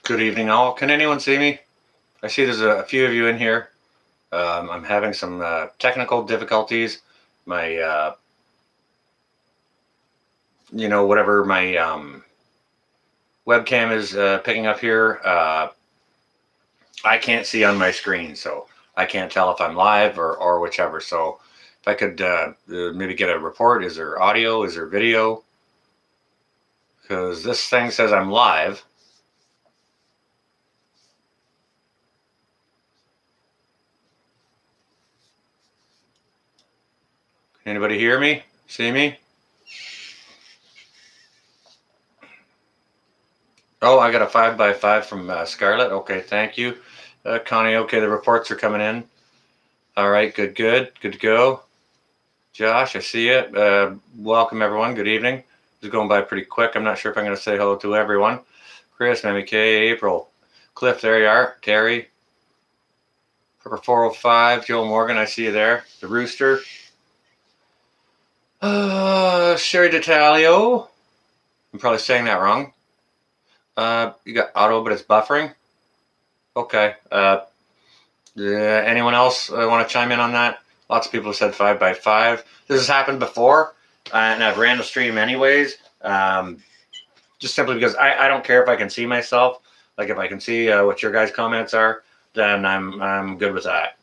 Good evening, all. Can anyone see me? I see there's a few of you in here. I'm having some technical difficulties. My, whatever my webcam is picking up here, I can't see on my screen, so I can't tell if I'm live or whichever. So if I could maybe get a report, is there audio? Is there video? Because this thing says I'm live. Anybody hear me? See me? Oh, I got a 5x5 from Scarlett. Okay, thank you. Connie, okay, the reports are coming in. All right, good to go. Josh, I see it. Welcome, everyone. Good evening. This is going by pretty quick. I'm not sure if I'm going to say hello to everyone. Chris, Mammy K, April, Cliff, there you are. Terry, Pepper 405, Joe Morgan, I see you there. The Rooster. Sherry Detalio. I'm probably saying that wrong. You got auto, but it's buffering. Okay. Anyone else want to chime in on that? Lots of people have said 5x5. This has happened before, and I've ran the stream anyways. Just simply because I don't care if I can see myself. Like if I can see what your guys' comments are, then I'm good with that.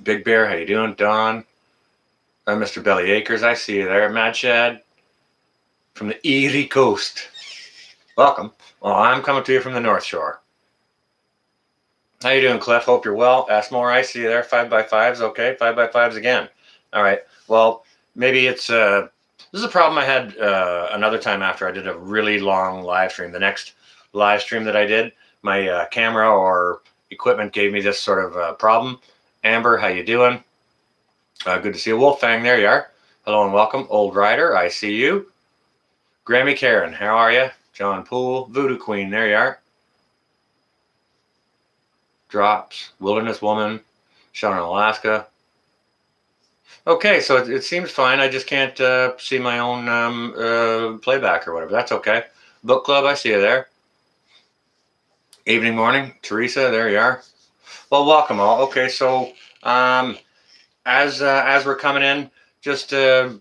Big Bear, how you doing? Don, Mr. Belly Acres, I see you there. Mad Shad from the Erie Coast. Welcome. Well, I'm coming to you from the North Shore. How you doing, Cliff? Hope you're well. Ask more. I see you there. 5x5s. Okay, 5x5s again. All right. Well, maybe it's this is a problem I had another time after I did a really long live stream. The next live stream that I did, my camera or equipment gave me this sort of problem. Amber, how you doing? Good to see you. Wolfang, there you are. Hello and welcome. Old Rider, I see you. Grammy Karen, how are you? John Poole, Voodoo Queen, there you are. Drops, Wilderness Woman, Sean in Alaska. Okay, so it seems fine. I just can't see my own playback or whatever. That's okay. Book Club, I see you there. Evening, morning, Teresa, there you are. Well, welcome all. Okay, so as we're coming in, just a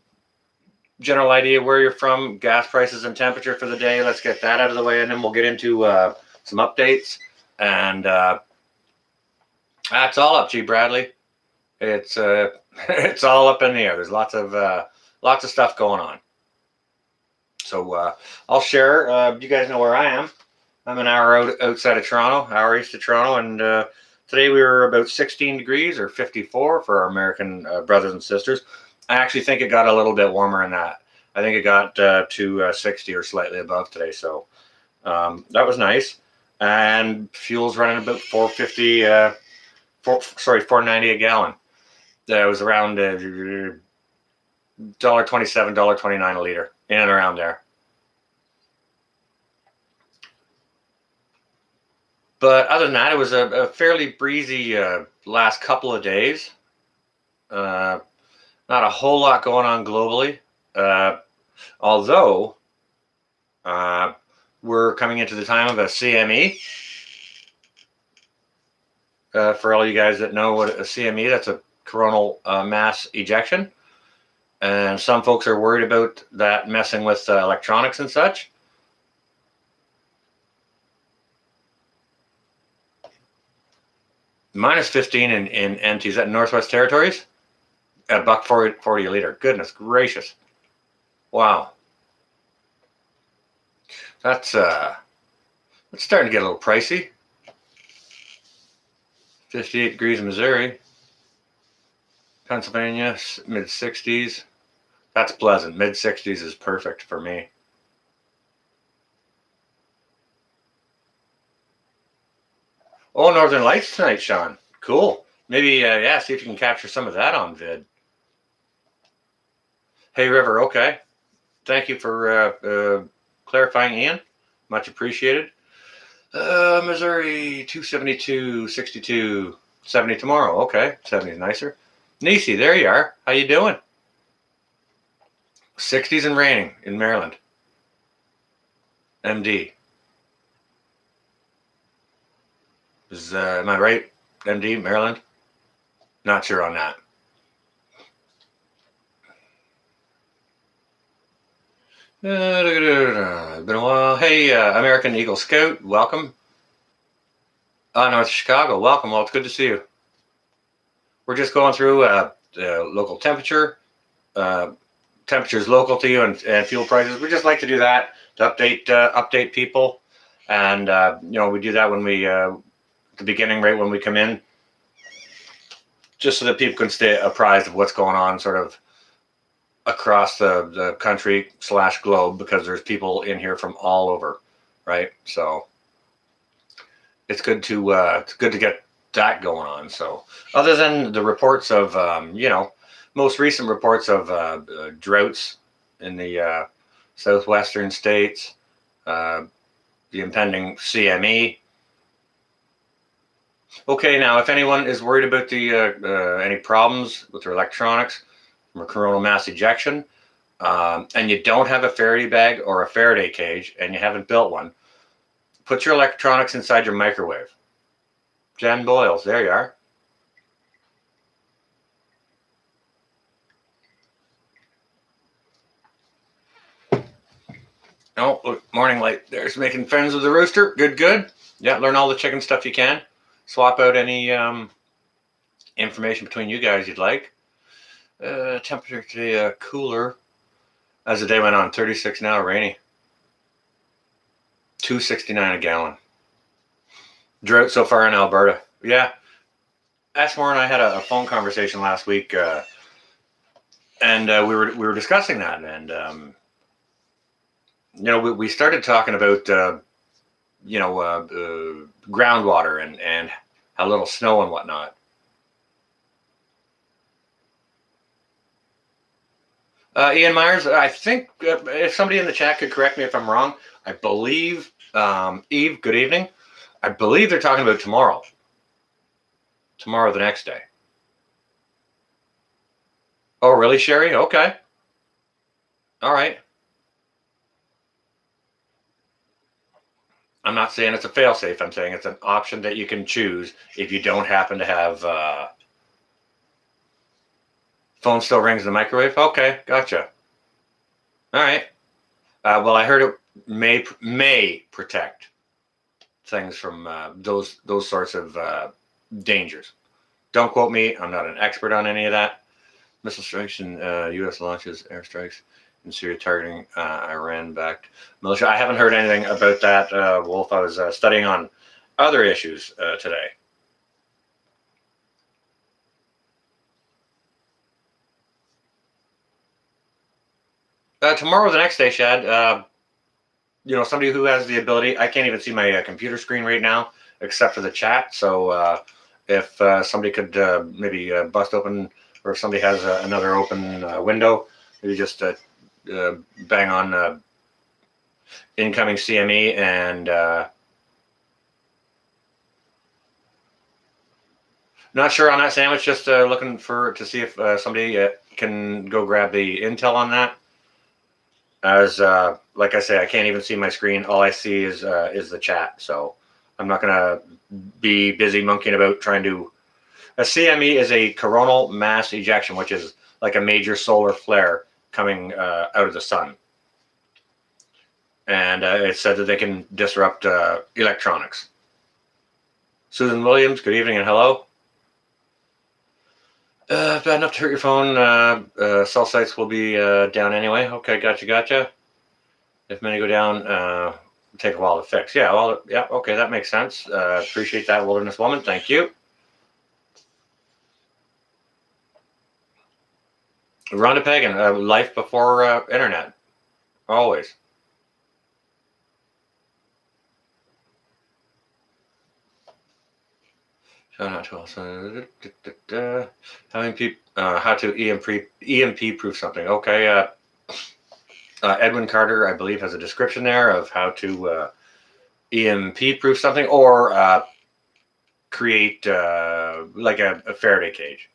general idea where you're from, gas prices and temperature for the day. Let's get that out of the way, and then we'll get into some updates. And that's all up, G. Bradley. It's it's all up in the air. There's lots of stuff going on. So I'll share. You guys know where I am. I'm an hour outside of Toronto, hour east of Toronto, and today we were about 16 degrees or 54 for our American brothers and sisters. I actually think it got a little bit warmer than that. I think it got to 60 or slightly above today, so that was nice. And fuel's running about 450, 490 a gallon. That was around $1.27, $1.29 a liter, in and around there. But other than that, it was a fairly breezy last couple of days. Not a whole lot going on globally, although we're coming into the time of a CME. For all you guys that know what a CME, that's a coronal mass ejection. And some folks are worried about that messing with electronics and such. Minus 15 in NT. Is that Northwest Territories? At $1.40 a liter. Goodness gracious. Wow. That's starting to get a little pricey. 58 degrees in Missouri. Pennsylvania, mid 60s. That's pleasant. Mid 60s is perfect for me. Oh, Northern Lights tonight, Sean. Cool. Maybe, see if you can capture some of that on vid. Hey, River, okay. Thank you for clarifying, Ian. Much appreciated. Missouri, 272, 62, 70 tomorrow. Okay, 70 is nicer. Nisi, there you are. How you doing? 60s and raining in Maryland. MD. Am I right, MD, Maryland? Not sure on that. Been a while. Hey, American Eagle Scout, welcome. North Chicago, welcome. Well, it's good to see you. We're just going through local temperature, temperatures local to you, and fuel prices. We just like to do that to update people, and we do that when we the beginning, right when we come in, just so that people can stay apprised of what's going on, sort of across the country / globe, because there's people in here from all over, right? So it's good to get that going on. So other than the reports of most recent reports of droughts in the southwestern states, the impending CME. Okay, now if anyone is worried about the any problems with their electronics from a coronal mass ejection, and you don't have a Faraday bag or a Faraday cage, and you haven't built one, put your electronics inside your microwave. Jen Boyles, there you are. Oh, look, Morning Light, there's making friends with the rooster. Good. Yeah, learn all the chicken stuff you can. Swap out any information between you guys you'd like. Temperature today cooler as the day went on. 36 now, rainy. $2.69 a gallon. Drought so far in Alberta. Yeah. Ashmore and I had a phone conversation last week, and we were discussing that, and we started talking about groundwater and how little snow and whatnot. Ian Myers, I think if somebody in the chat could correct me if I'm wrong, I believe, Eve, good evening. I believe they're talking about tomorrow. Tomorrow, the next day. Oh, really, Sherry? Okay. All right. I'm not saying it's a fail-safe. I'm saying it's an option that you can choose if you don't happen to have phone still rings in the microwave. Okay, gotcha. All right. Well, I heard it may protect things from those sorts of dangers. Don't quote me. I'm not an expert on any of that. Missile strikes and U.S. launches airstrikes in Syria targeting Iran-backed militia. I haven't heard anything about that, Wolf. I was studying on other issues today. Tomorrow, the next day, Shad. Somebody who has the ability. I can't even see my computer screen right now, except for the chat. So if somebody could maybe bust open, or if somebody has another open window, maybe just bang on incoming CME and not sure on that sandwich. Just looking to see if somebody can go grab the intel on that. As like I say, I can't even see my screen. All I see is the chat. So I'm not gonna be busy monkeying about trying to. A CME is a coronal mass ejection, which is like a major solar flare coming out of the sun. And it's said that they can disrupt electronics. Susan Williams, good evening and hello. Bad enough to hurt your phone. Cell sites will be down anyway. Okay, gotcha. If many go down, take a while to fix. Yeah, well, yeah, okay, that makes sense. Appreciate that, Wilderness Woman. Thank you. Rhonda Pagan, life before internet. Always. Shout out to also how to EMP proof something. Okay. Edwin Carter, I believe, has a description there of how to EMP proof something, or create like a Faraday cage.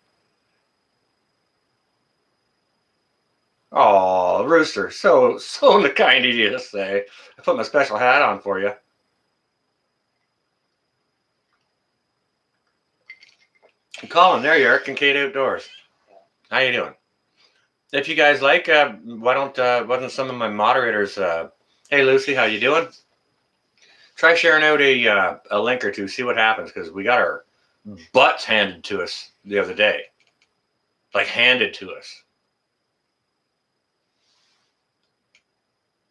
Oh, Rooster, so kind of you to say. I put my special hat on for you. Colin, there you are, Kincaid Outdoors. How you doing? If you guys like, why don't some of my moderators? Hey, Lucy, how you doing? Try sharing out a link or two, see what happens, because we got our butts handed to us the other day, like handed to us.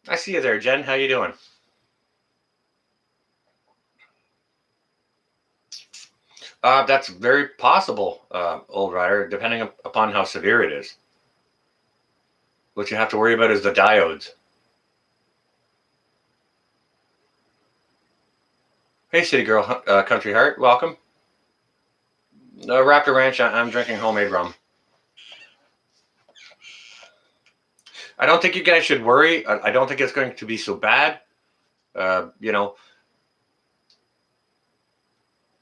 I see you there, Jen. How you doing? That's very possible, old rider, depending upon how severe it is. What you have to worry about is the diodes. Hey, City Girl, Country Heart, welcome. Raptor Ranch, I'm drinking homemade rum. I don't think you guys should worry. I don't think it's going to be so bad. You know,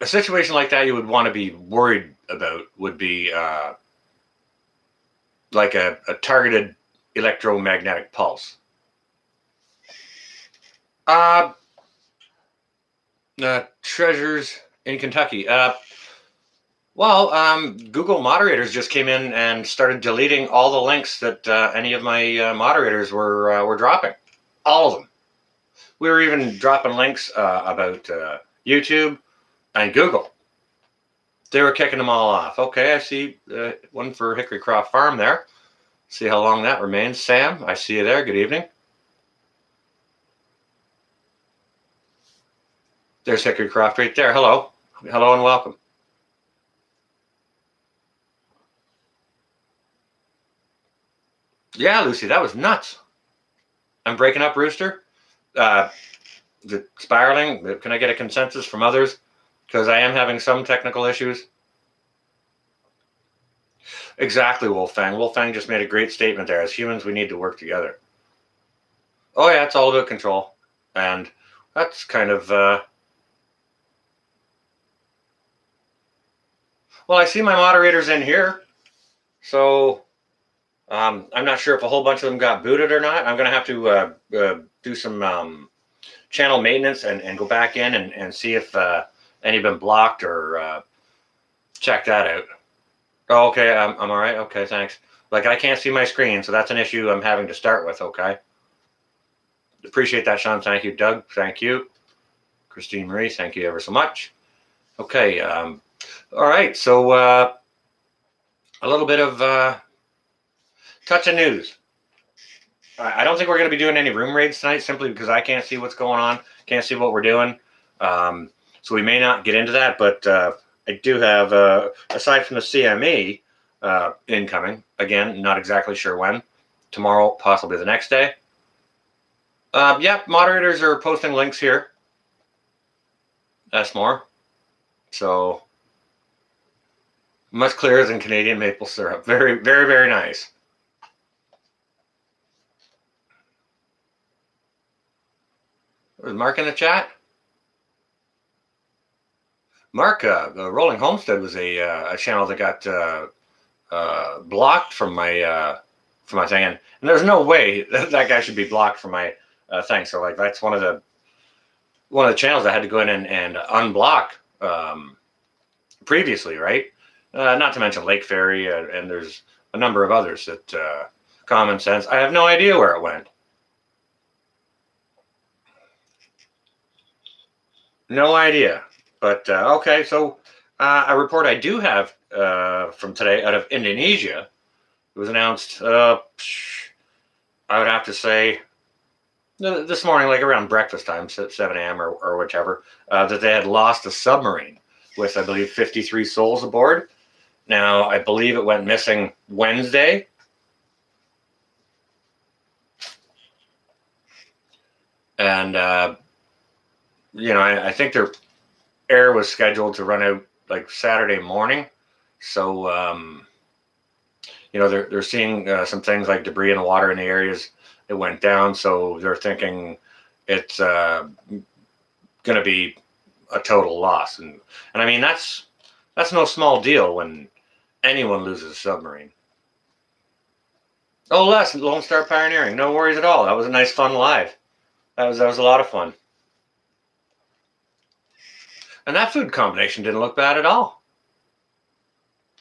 a situation like that you would want to be worried about would be like a targeted electromagnetic pulse. Treasures in Kentucky. Google moderators just came in and started deleting all the links that any of my moderators were dropping. All of them. We were even dropping links about YouTube and Google. They were kicking them all off. Okay, I see one for Hickory Croft Farm there. See how long that remains. Sam, I see you there. Good evening. There's Hickory Croft right there. Hello. Hello and welcome. Yeah, Lucy, that was nuts. I'm breaking up, Rooster. The spiraling. Can I get a consensus from others? Because I am having some technical issues. Exactly, Wolfang. Wolfang just made a great statement there. As humans, we need to work together. Oh, yeah, it's all about control. And that's kind of... Well, I see my moderators in here. So I'm not sure if a whole bunch of them got booted or not. I'm going to have to do some channel maintenance and go back in and see if any have been blocked or check that out. Oh, okay, I'm all right. Okay, thanks. Like, I can't see my screen, so that's an issue I'm having to start with, okay? Appreciate that, Sean. Thank you. Doug, thank you. Christine Marie, thank you ever so much. Okay, all right, so a little bit of touch of news. I don't think we're going to be doing any room raids tonight simply because I can't see what's going on, can't see what we're doing. So we may not get into that, but I do have, aside from the CME incoming, again, not exactly sure when, tomorrow, possibly the next day. Moderators are posting links here. That's more. So much clearer than Canadian maple syrup. Very, very, very nice. Was Mark in the chat? Mark, the Rolling Homestead was a channel that got blocked from my thing, and there's no way that guy should be blocked from my thing. So like that's one of the channels I had to go in and unblock previously, right? Not to mention Lake Ferry, and there's a number of others that Common Sense. I have no idea where it went. No idea. But okay, so a report I do have from today out of Indonesia. It was announced, I would have to say, this morning, like around breakfast time, 7 a.m. or whichever, that they had lost a submarine with, I believe, 53 souls aboard. Now, I believe it went missing Wednesday. And, I think their air was scheduled to run out like Saturday morning. So, they're seeing some things like debris in the water in the areas it went down. So they're thinking it's going to be a total loss. And I mean, that's no small deal when anyone loses a submarine. Oh, Les, Lone Star Pioneering. No worries at all. That was a nice, fun live. That was a lot of fun. And that food combination didn't look bad at all.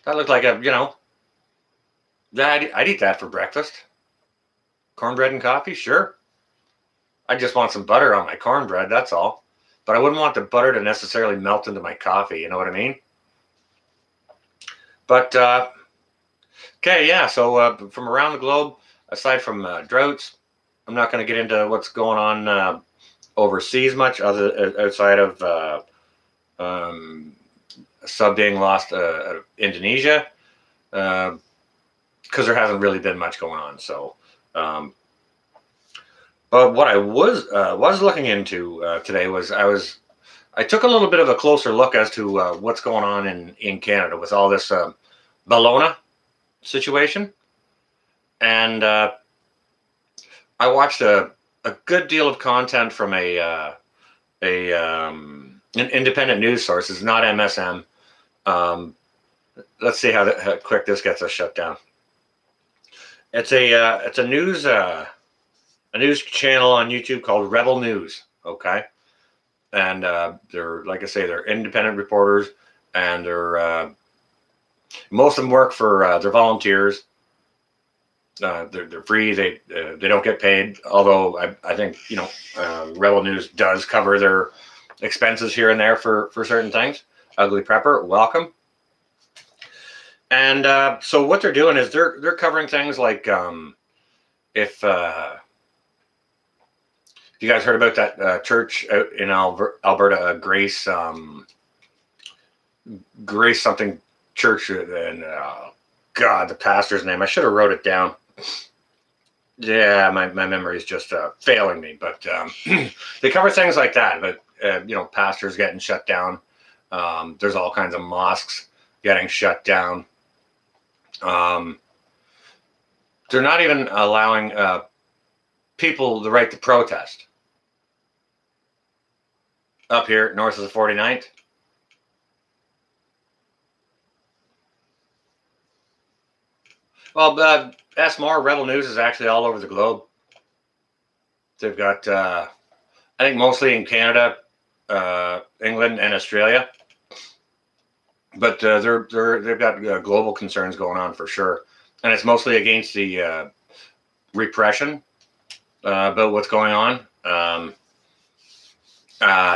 That looked like yeah, I'd eat that for breakfast. Cornbread and coffee, sure. I just want some butter on my cornbread, that's all. But I wouldn't want the butter to necessarily melt into my coffee, you know what I mean? But, okay, yeah, so from around the globe, aside from droughts, I'm not going to get into what's going on overseas much, outside of um, a sub being lost Indonesia, because there hasn't really been much going on. So, but what I was looking into today was I took a little bit of a closer look as to what's going on in Canada with all this Bellona situation, and I watched a good deal of content from an independent news source. It's not MSM. Let's see how quick this gets us shut down. It's a news channel on YouTube called Rebel News. Okay, and they're, like I say, they're independent reporters, and they're most of them work for they're volunteers. They're free. They don't get paid. Although I think Rebel News does cover their expenses here and there for certain things. Ugly Prepper, welcome. And so what they're doing is they're covering things like if you guys heard about that church out in Alberta, Grace something church, and God, the pastor's name, I should have wrote it down. Yeah, my memory is just failing me, but they cover things like that. But pastors getting shut down. There's all kinds of mosques getting shut down. They're not even allowing people the right to protest up here north of the 49th. Well, ask more. Rebel News is actually all over the globe. They've got, I think, mostly in Canada, England, and Australia. But they've got global concerns going on for sure, and it's mostly against the repression about what's going on.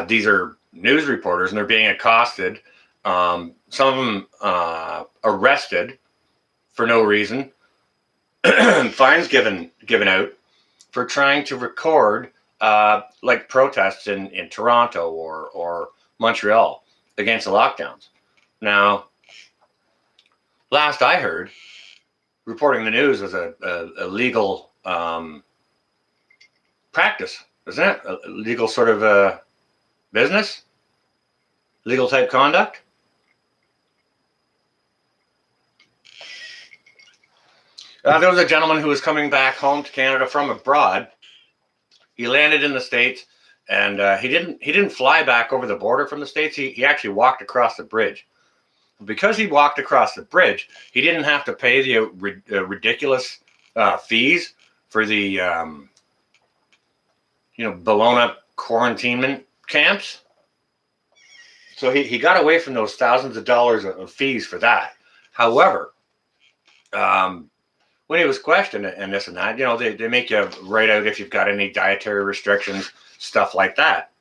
These are news reporters, and they're being accosted. Some of them arrested for no reason. Fines given out for trying to record like protests in Toronto or Montreal against the lockdowns. Now, last I heard, reporting the news was a legal practice, isn't it? A legal sort of business, legal type conduct. There was a gentleman who was coming back home to Canada from abroad. He landed in the States, and he didn't fly back over the border from the States. He actually walked across the bridge. Because he walked across the bridge, he didn't have to pay the ridiculous fees for the Bellona quarantinement camps. So he got away from those thousands of dollars of fees for that. However, when he was questioned and this and that, they make you write out if you've got any dietary restrictions, stuff like that.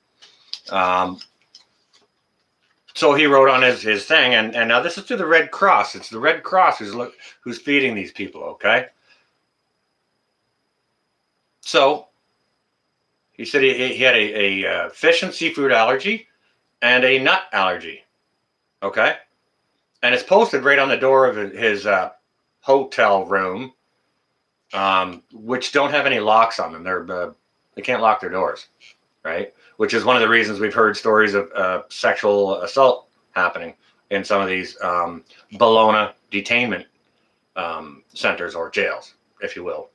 So he wrote on his thing, and now this is to the Red Cross. It's the Red Cross who's feeding these people, okay? So he said he had a fish and seafood allergy and a nut allergy, okay? And it's posted right on the door of his hotel room, which don't have any locks on them. They can't lock their doors, right? Which is one of the reasons we've heard stories of sexual assault happening in some of these Bellona detainment centers or jails, if you will.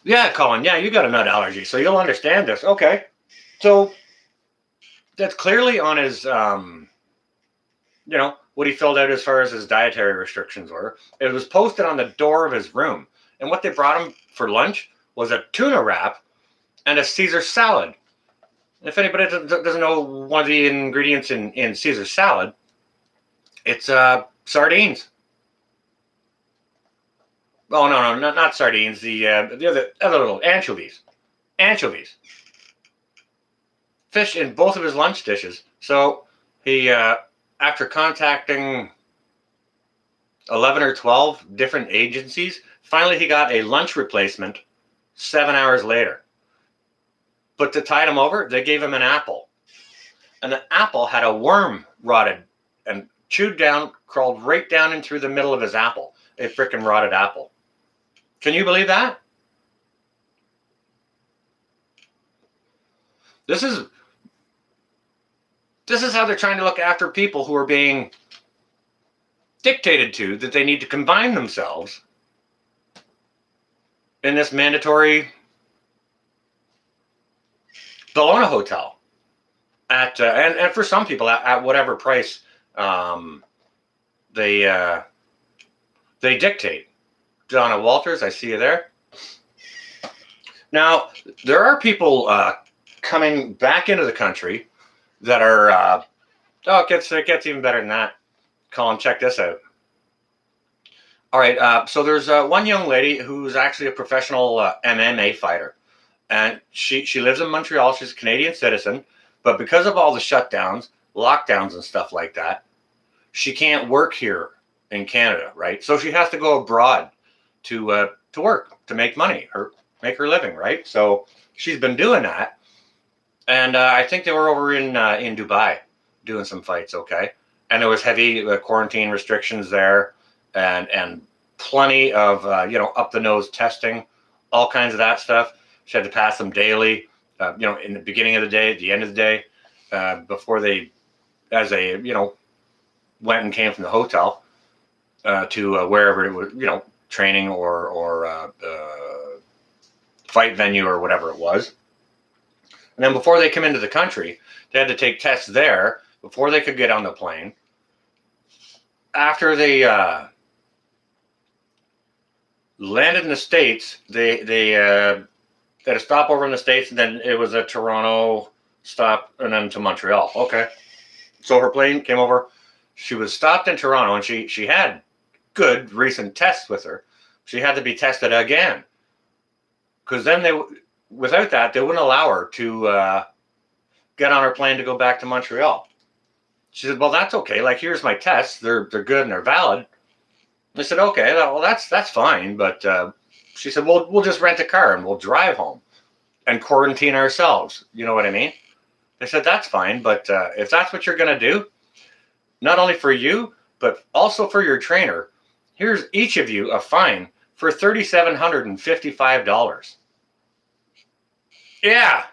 Yeah, Colin, yeah, you got a nut allergy, so you'll understand this. Okay. So that's clearly on his, what he filled out as far as his dietary restrictions were. It was posted on the door of his room. And what they brought him for lunch was a tuna wrap and a Caesar salad. If anybody doesn't know one of the ingredients in Caesar salad, it's sardines. Oh no, not sardines. The other little anchovies. Anchovies. Fish in both of his lunch dishes. So he, after contacting 11 or 12 different agencies, finally he got a lunch replacement 7 hours later. But to tide him over, they gave him an apple. And the apple had a worm rotted and chewed down, crawled right down in through the middle of his apple. A freaking rotted apple. Can you believe that? This is how they're trying to look after people who are being dictated to that they need to confine themselves in this mandatory Bellona hotel at and for some people at whatever price they dictate. Donna Walters, I see you there. Now there are people coming back into the country that are it gets even better than that. Colin, check this out. All right, so there's one young lady who's actually a professional MMA fighter, and she lives in Montreal. She's a Canadian citizen, but because of all the shutdowns, lockdowns, and stuff like that, she can't work here in Canada, right? So she has to go abroad to work to make money or make her living, right? So she's been doing that, and I think they were over in Dubai doing some fights, okay? And there was heavy quarantine restrictions there, and plenty of up the nose testing, all kinds of that stuff. She had to pass them daily, in the beginning of the day, at the end of the day, before they, as they went and came from the hotel to wherever it was, training or fight venue or whatever it was. And then before they come into the country, they had to take tests there before they could get on the plane. After they landed in the States, they had a stopover in the States, and then it was a Toronto stop, and then to Montreal. Okay. So her plane came over. She was stopped in Toronto, and she had good recent tests with her. She had to be tested again, because then without that, they wouldn't allow her to get on her plane to go back to Montreal. She said, well, that's okay. Like, here's my tests. They're good and they're valid. I said, okay, well, that's fine. But she said, well, we'll just rent a car and we'll drive home and quarantine ourselves. You know what I mean? I said, that's fine. But if that's what you're going to do, not only for you, but also for your trainer, here's each of you a fine for $3,755. Yeah.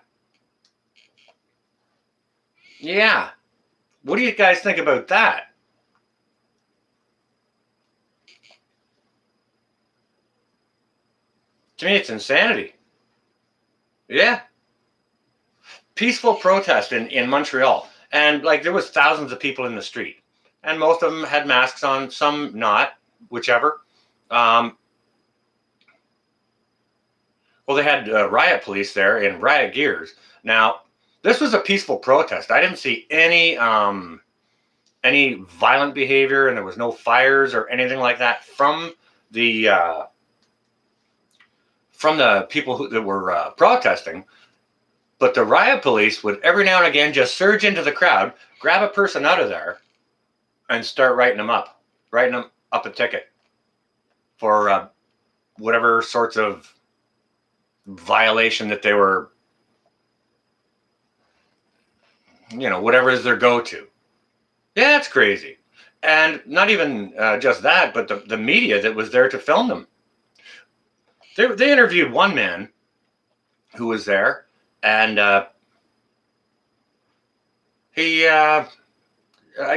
Yeah. What do you guys think about that? To me, it's insanity. Yeah. Peaceful protest in Montreal. And like there was thousands of people in the street. And most of them had masks on, some not, whichever. Well, they had riot police there in riot gears. Now, this was a peaceful protest. I didn't see any violent behavior, and there was no fires or anything like that from the people that were protesting. But the riot police would every now and again just surge into the crowd, grab a person out of there, and start writing them up a ticket for whatever sorts of violation that they were, whatever is their go-to. Yeah, that's crazy. And not even just that, but the media that was there to film them. They interviewed one man who was there, and he, I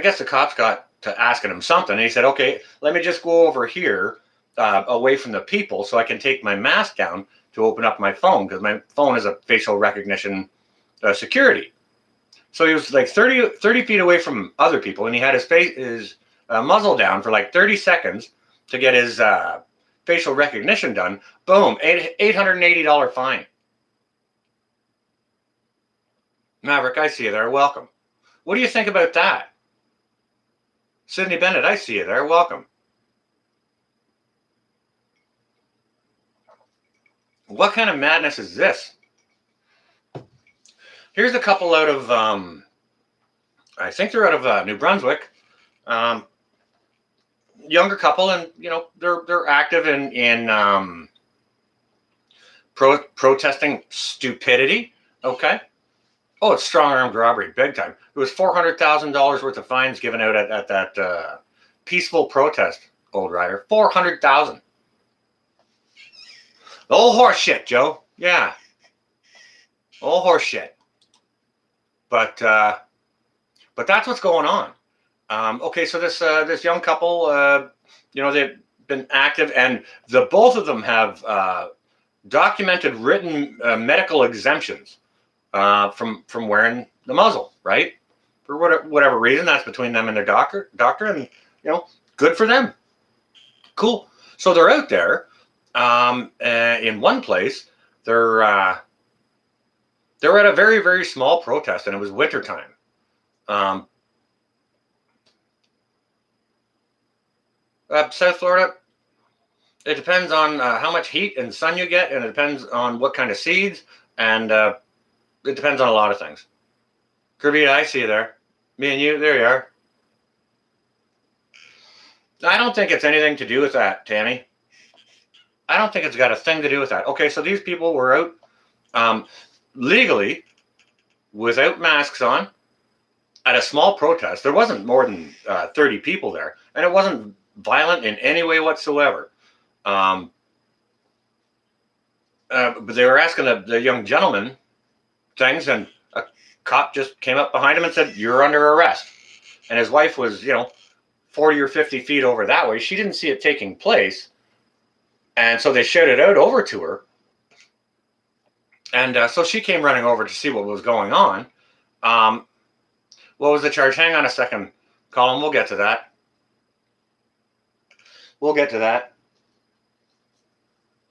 guess the cops got to asking him something, and he said, okay, let me just go over here away from the people so I can take my mask down to open up my phone, because my phone is a facial recognition security. So he was like 30 feet away from other people, and he had his muzzle down for like 30 seconds to get his facial recognition done. Boom, $880 fine. Maverick, I see you there. Welcome. What do you think about that? Sydney Bennett, I see you there. Welcome. What kind of madness is this? Here's a couple out of, I think they're out of New Brunswick. Younger couple, and they're active in protesting stupidity. Okay. Oh, it's strong armed robbery, big time. It was $400,000 worth of fines given out at that peaceful protest, old rider. 400,000. Old horse shit, Joe. Yeah. Old horse shit. But that's what's going on. Okay, so this young couple, they've been active, and both of them have documented written medical exemptions from wearing the muzzle, right? For whatever reason, that's between them and their doctor, and good for them. Cool. So they're out there. In one place, they're at a very, very small protest, and it was wintertime. South Florida, it depends on how much heat and sun you get, and it depends on what kind of seeds, and it depends on a lot of things. Kirby, I see you there. Me and you, there you are. I don't think it's anything to do with that, Tammy. I don't think it's got a thing to do with that. Okay, so these people were out legally without masks on at a small protest. There wasn't more than 30 people there, and it wasn't violent in any way whatsoever. But they were asking the young gentleman things, and a cop just came up behind him and said, "You're under arrest." And his wife was, 40 or 50 feet over that way. She didn't see it taking place. And so they shouted out over to her. And so she came running over to see what was going on. What was the charge? Hang on a second, Colin. We'll get to that.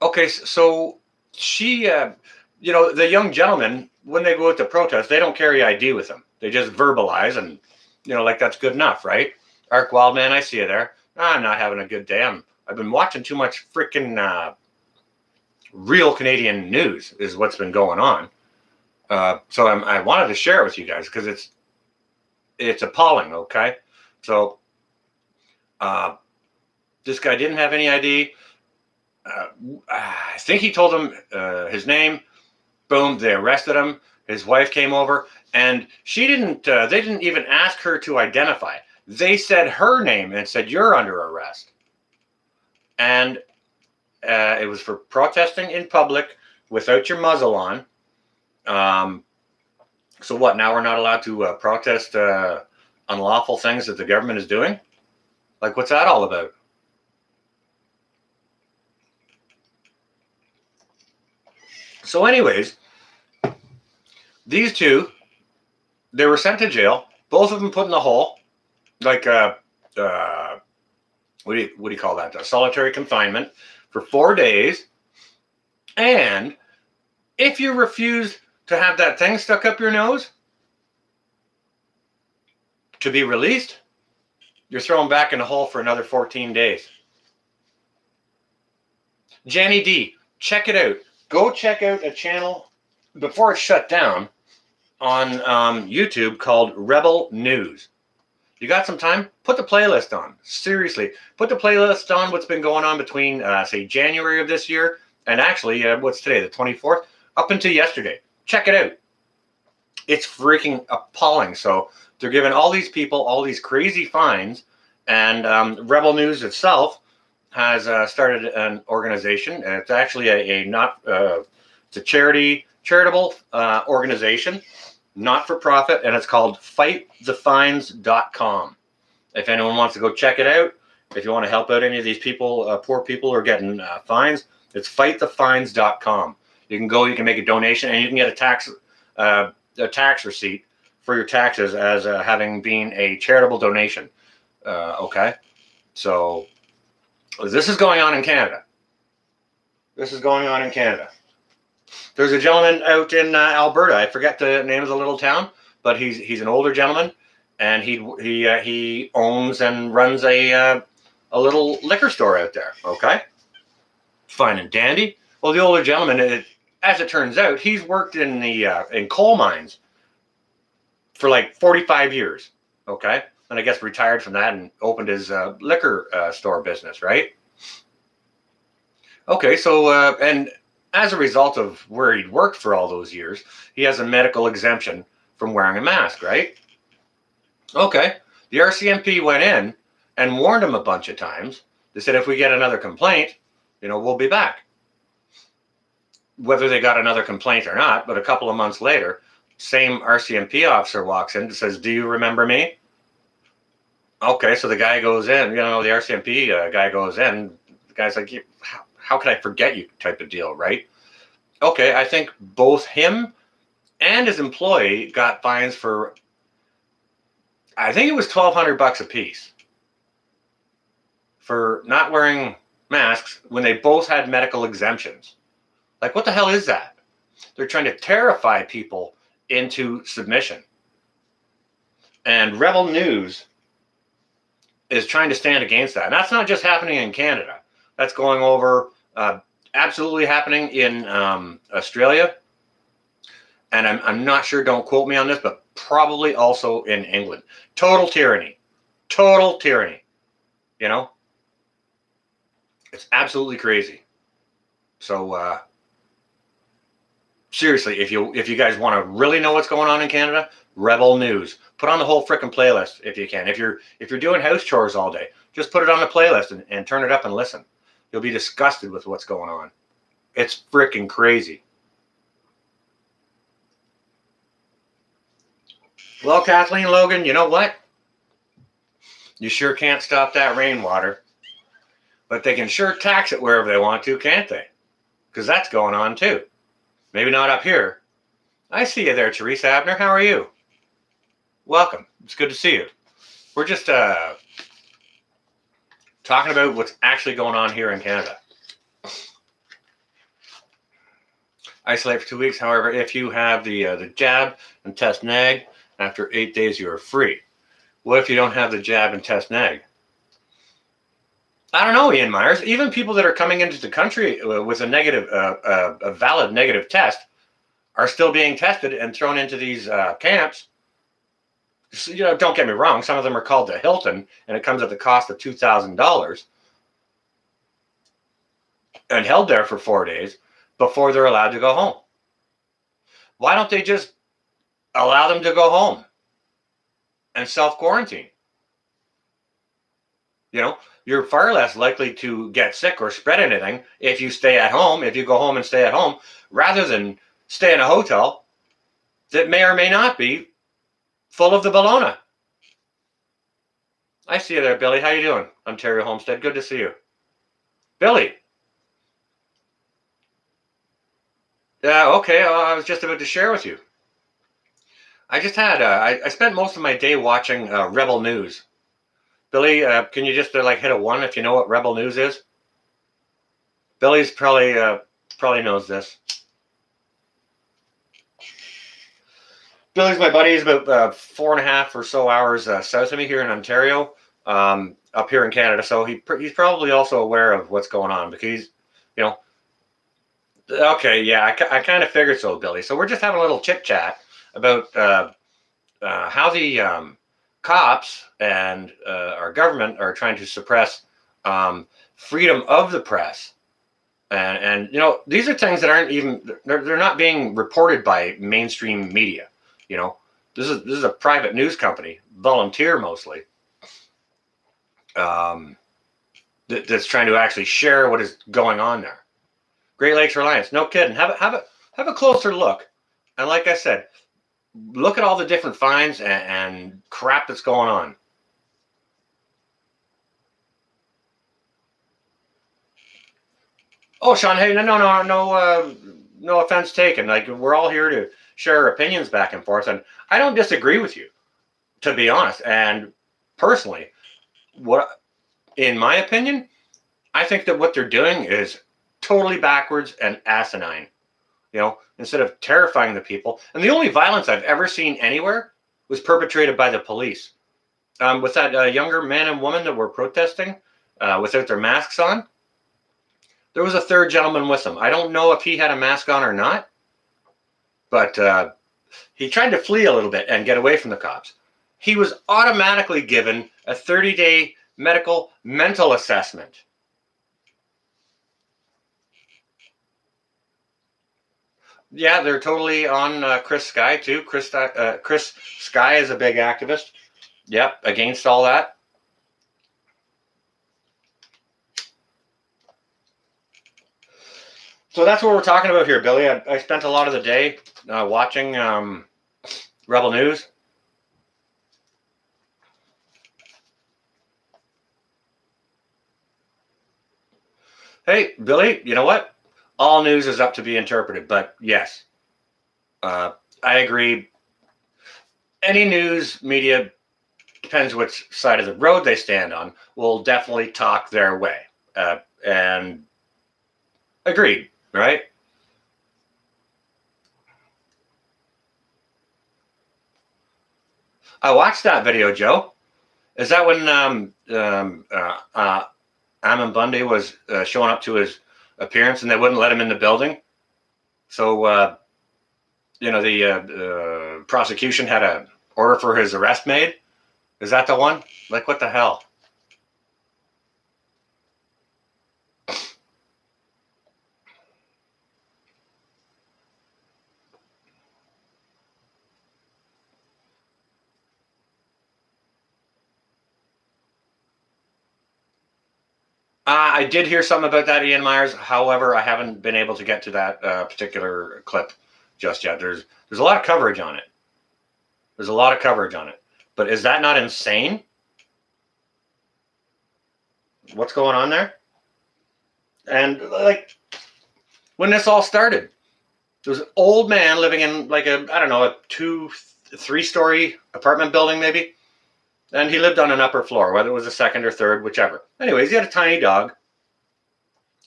Okay, so she, the young gentleman, when they go out to protest, they don't carry ID with them. They just verbalize, and, like that's good enough, right? Ark Wildman, I see you there. I'm not having a good day. I've been watching too much freaking real Canadian news is what's been going on. So I wanted to share it with you guys because it's appalling, okay? So this guy didn't have any ID. I think he told them his name. Boom, they arrested him. His wife came over, and she didn't. They didn't even ask her to identify. They said her name and said, "You're under arrest." And it was for protesting in public without your muzzle on. So what? Now we're not allowed to protest unlawful things that the government is doing? Like, what's that all about? So anyways, these two, they were sent to jail. Both of them put in the hole, like what do you call that? Solitary confinement for 4 days. And if you refuse to have that thing stuck up your nose to be released, you're thrown back in the hole for another 14 days. Janny D, check it out. Go check out a channel before it's shut down on YouTube called Rebel News. You got some time? Put the playlist on. Seriously, put the playlist on. What's been going on between, say, January of this year and actually, what's today, the 24th, up until yesterday. Check it out. It's freaking appalling. So they're giving all these people all these crazy fines, and Rebel News itself has started an organization. And it's actually it's a charitable organization, not for profit, and it's called FightTheFines.com. If anyone wants to go check it out, if you want to help out any of these people, poor people who are getting fines, it's FightTheFines.com. You can go, you can make a donation, and you can get a tax receipt for your taxes as having been a charitable donation. Okay, so this is going on in Canada. There's a gentleman out in Alberta. I forget the name of the little town, but he's an older gentleman, and he owns and runs a little liquor store out there. Okay, fine and dandy. Well, the older gentleman, as it turns out, he's worked in in coal mines for like 45 years. Okay, and I guess retired from that and opened his liquor store business. Right. Okay, so and as a result of where he'd worked for all those years, he has a medical exemption from wearing a mask, right? Okay, the RCMP went in and warned him a bunch of times. They said, if we get another complaint, we'll be back. Whether they got another complaint or not, but a couple of months later, same RCMP officer walks in and says, do you remember me? Okay, so the guy goes in, the RCMP guy goes in. The guy's like, how could I forget you type of deal, right? Okay, I think both him and his employee got fines for, I think it was $1,200 a piece for not wearing masks when they both had medical exemptions. Like, what the hell is that? They're trying to terrify people into submission. And Rebel News is trying to stand against that. And that's not just happening in Canada. That's going over, absolutely happening in Australia. And I'm not sure, don't quote me on this, but probably also in England. Total tyranny. Total tyranny. It's absolutely crazy. So seriously, if you guys want to really know what's going on in Canada, Rebel News. Put on the whole frickin' playlist if you can. If you're doing house chores all day, just put it on the playlist and turn it up and listen. You'll be disgusted with what's going on. It's freaking crazy. Well, Kathleen Logan, you know what? You sure can't stop that rainwater. But they can sure tax it wherever they want to, can't they? Because that's going on too. Maybe not up here. I see you there, Teresa Abner. How are you? Welcome. It's good to see you. We're just talking about what's actually going on here in Canada. Isolate for 2 weeks. However, if you have the jab and test neg, after 8 days you are free. What if you don't have the jab and test neg? I don't know, Ian Myers. Even people that are coming into the country with a valid negative test are still being tested and thrown into these camps. So, don't get me wrong. Some of them are called the Hilton, and it comes at the cost of $2,000, and held there for 4 days before they're allowed to go home. Why don't they just allow them to go home and self-quarantine? You're far less likely to get sick or spread anything if you stay at home, if you go home and stay at home, rather than stay in a hotel that may or may not be full of the bologna. I see you there, Billy. How you doing? Ontario Homestead. Good to see you. Billy. Yeah, okay. I was just about to share with you. I just had, I spent most of my day watching Rebel News. Billy, can you just hit a 1 if you know what Rebel News is? Billy's probably knows this. Billy's my buddy. He's about 4.5 or so hours south of me here in Ontario, up here in Canada. So he's probably also aware of what's going on because okay, yeah, I kind of figured so, Billy. So we're just having a little chit chat about how the cops and our government are trying to suppress freedom of the press. And these are things that aren't even, they're not being reported by mainstream media. This is a private news company, volunteer mostly, that's trying to actually share what is going on there. Great Lakes Reliance, no kidding. Have a closer look. And like I said, look at all the different fines and crap that's going on. Oh, Sean, hey, no offense taken. Like, we're all here to share our opinions back and forth, and I don't disagree with you, to be honest. And personally, in my opinion, I think that what they're doing is totally backwards and asinine. instead of terrifying the people. And the only violence I've ever seen anywhere was perpetrated by the police. With that younger man and woman that were protesting without their masks on, there was a third gentleman with them. I don't know if he had a mask on or not, but he tried to flee a little bit and get away from the cops. He was automatically given a 30-day medical mental assessment. Yeah, they're totally on Chris Sky too. Chris Sky is a big activist. Yep, against all that. So that's what we're talking about here, Billy. I spent a lot of the day watching Rebel News. Hey, Billy, you know what? All news is up to be interpreted, but yes, I agree. Any news media, depends which side of the road they stand on, will definitely talk their way. And agreed, right? I watched that video, Joe. Is that when Ammon Bundy was showing up to his appearance and they wouldn't let him in the building? So, the prosecution had an order for his arrest made. Is that the one? Like, what the hell? I did hear something about that, Ian Myers. However, I haven't been able to get to that particular clip just yet. There's a lot of coverage on it. There's a lot of coverage on it. But is that not insane? What's going on there? And like when this all started, there was an old man living in like a 2-3-story apartment building maybe. And he lived on an upper floor, whether it was a second or third, whichever. Anyways, he had a tiny dog.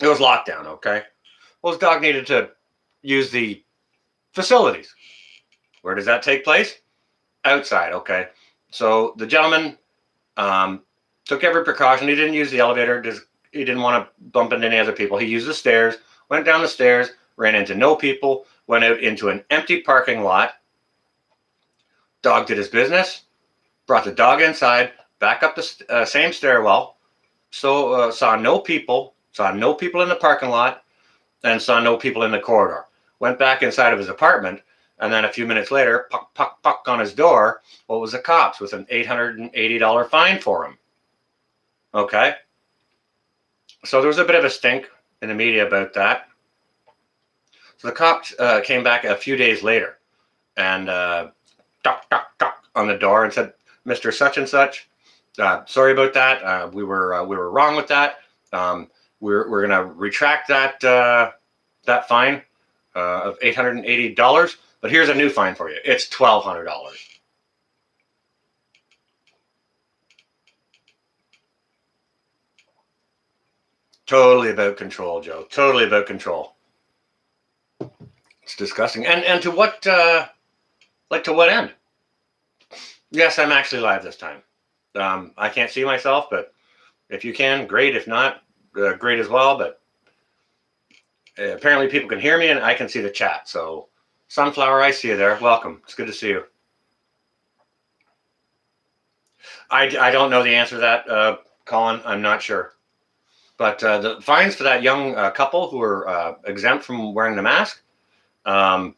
It was lockdown, okay? Well, his dog needed to use the facilities. Where does that take place? Outside, okay? So the gentleman took every precaution. He didn't use the elevator. He didn't want to bump into any other people. He used the stairs, went down the stairs, ran into no people, went out into an empty parking lot. Dog did his business, brought the dog inside, back up the same stairwell, so saw no people in the parking lot, and saw no people in the corridor. Went back inside of his apartment, and then a few minutes later, puck, puck, puck on his door, what was the cops with an $880 fine for him. Okay? So there was a bit of a stink in the media about that. So the cops came back a few days later and tock, tock, tock on the door and said, Mr. Such and Such, sorry about that. We were wrong with that. We're going to retract that fine of $880, but here's a new fine for you. It's $1,200. Totally about control, Joe. Totally about control. It's disgusting. And to what to what end? Yes, I'm actually live this time. I can't see myself, but if you can, great. If not, great as well. But apparently people can hear me and I can see the chat. So Sunflower, I see you there. Welcome. It's good to see you. I don't know the answer to that, Colin. I'm not sure. But the fines for that young couple who were exempt from wearing the mask, the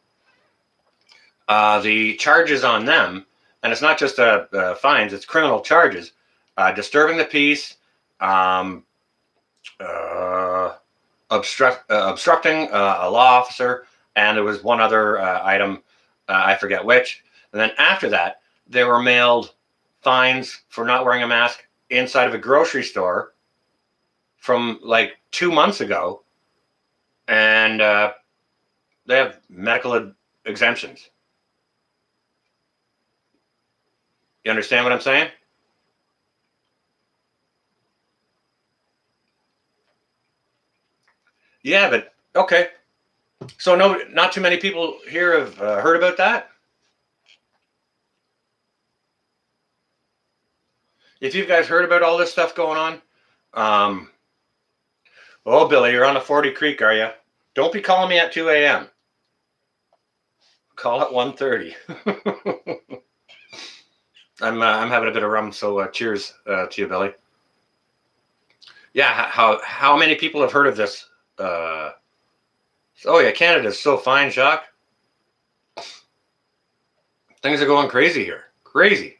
charges on them, and it's not just fines, it's criminal charges, disturbing the peace, obstructing a law officer, and there was one other item, I forget which. And then after that, they were mailed fines for not wearing a mask inside of a grocery store from like 2 months ago, and they have medical exemptions. You understand what I'm saying? Yeah, but okay. So no, not too many people here have heard about that. If you guys heard about all this stuff going on, oh Billy, you're on the 40 Creek, are you? Don't be calling me at 2 a.m. Call at 1:30. I'm having a bit of rum, so cheers to you, Billy. Yeah, how many people have heard of this? Oh yeah, Canada's so fine, Jacques. Things are going crazy here. Crazy.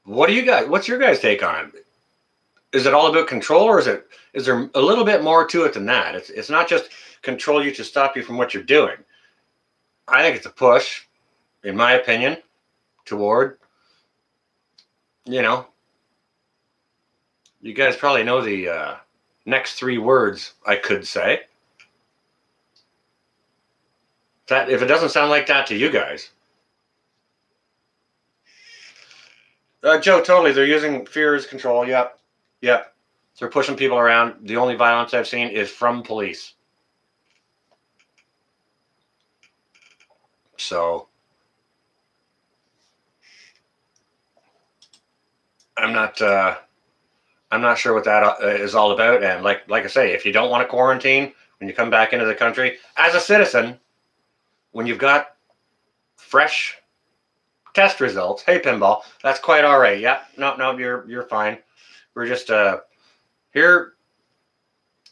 What do you guys? What's your guys' take on it? Is it all about control, or is there a little bit more to it than that? It's not just control you to stop you from what you're doing. I think it's a push, in my opinion, toward, you know, you guys probably know the next three words I could say. That if it doesn't sound like that to you guys, Joe, totally. They're using fear as control. Yep, yep. They're pushing people around. The only violence I've seen is from police. So I'm not. I'm not sure what that is all about. And like I say, if you don't want to quarantine when you come back into the country as a citizen, when you've got fresh test results, hey Pinball, that's quite all right. Yeah, no, you're fine. We're just here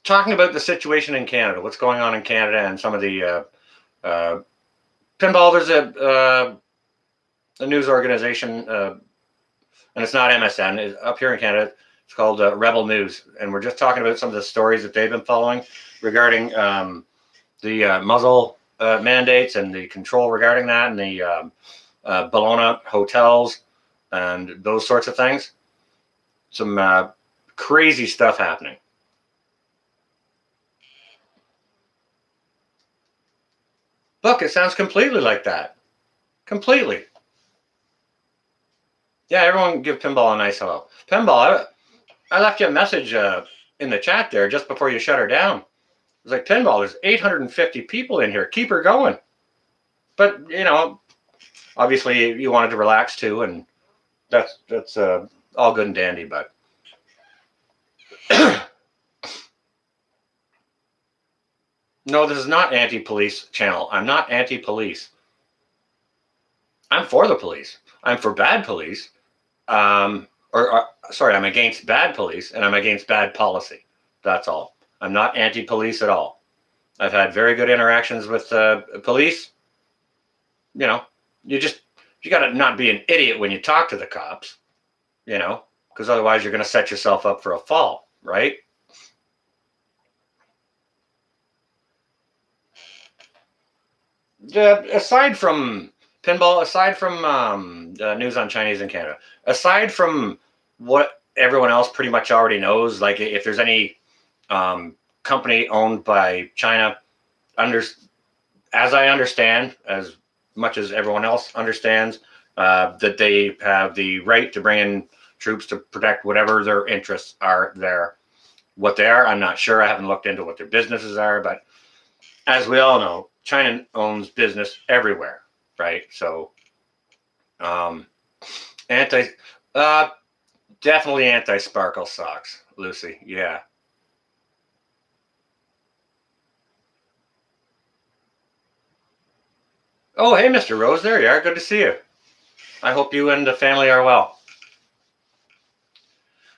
talking about the situation in Canada, what's going on in Canada, and some of the Pinball. There's a news organization, and it's not MSN. It's up here in Canada. It's called Rebel News, and we're just talking about some of the stories that they've been following regarding the muzzle mandates and the control regarding that, and the Bologna hotels and those sorts of things. Some crazy stuff happening. Look, it sounds completely like that. Completely. Yeah, everyone give Pinball a nice hello. Pinball, I left you a message in the chat there just before you shut her down. It was like, Pinball, there's 850 people in here. Keep her going. But, obviously you wanted to relax too, and that's all good and dandy, but no, this is not anti-police channel. I'm not anti-police. I'm for the police. I'm for bad police. Sorry, I'm against bad police, and I'm against bad policy. That's all. I'm not anti-police at all. I've had very good interactions with police. You got to not be an idiot when you talk to the cops, because otherwise you're going to set yourself up for a fall, right? Aside from Pinball, aside from news on Chinese in Canada, aside from what everyone else pretty much already knows, like if there's any company owned by China, as I understand, as much as everyone else understands, that they have the right to bring in troops to protect whatever their interests are there. What they are, I'm not sure. I haven't looked into what their businesses are, but as we all know, China owns business everywhere, right? So, anti, uh, definitely anti-sparkle socks, Lucy. Yeah. Oh, hey, Mr. Rose, there you are. Good to see you. I hope you and the family are well.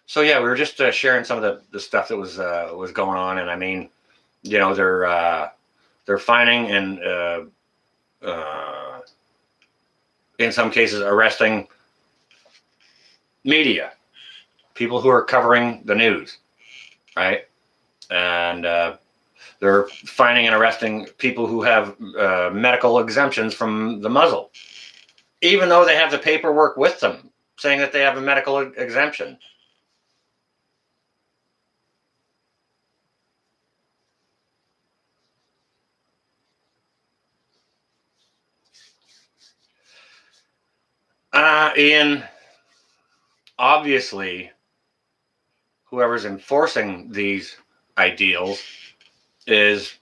So yeah, we were just sharing some of the stuff that was going on, and I mean, they're finding and in some cases arresting media, people who are covering the news, right? And they're finding and arresting people who have medical exemptions from the muzzle, even though they have the paperwork with them saying that they have a medical exemption. Ian, obviously, whoever's enforcing these ideals is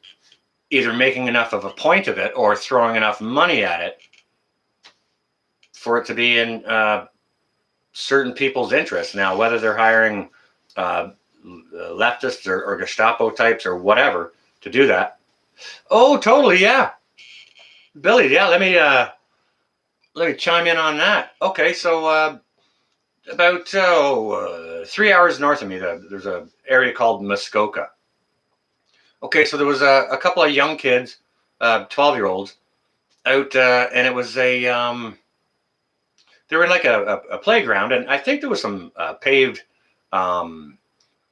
either making enough of a point of it or throwing enough money at it for it to be in certain people's interests. Now, whether they're hiring leftists or Gestapo types or whatever to do that. Oh, totally, yeah. Billy, yeah, let me chime in on that. Okay, so about 3 hours north of me, there's an area called Muskoka. Okay, so there was a couple of young kids, 12-year-olds, out, and it was they were in like a playground, and I think there was some paved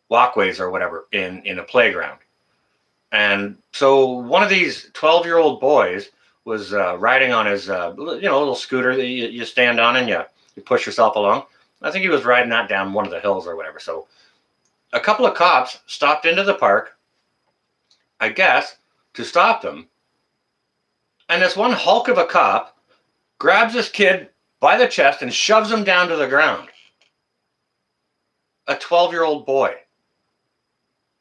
walkways or whatever in a playground. And so one of these 12-year-old boys was riding on his little scooter that you stand on and you push yourself along. I think he was riding that down one of the hills or whatever. So a couple of cops stopped into the park, I guess, to stop them. And this one hulk of a cop grabs this kid by the chest and shoves him down to the ground. A 12-year-old boy.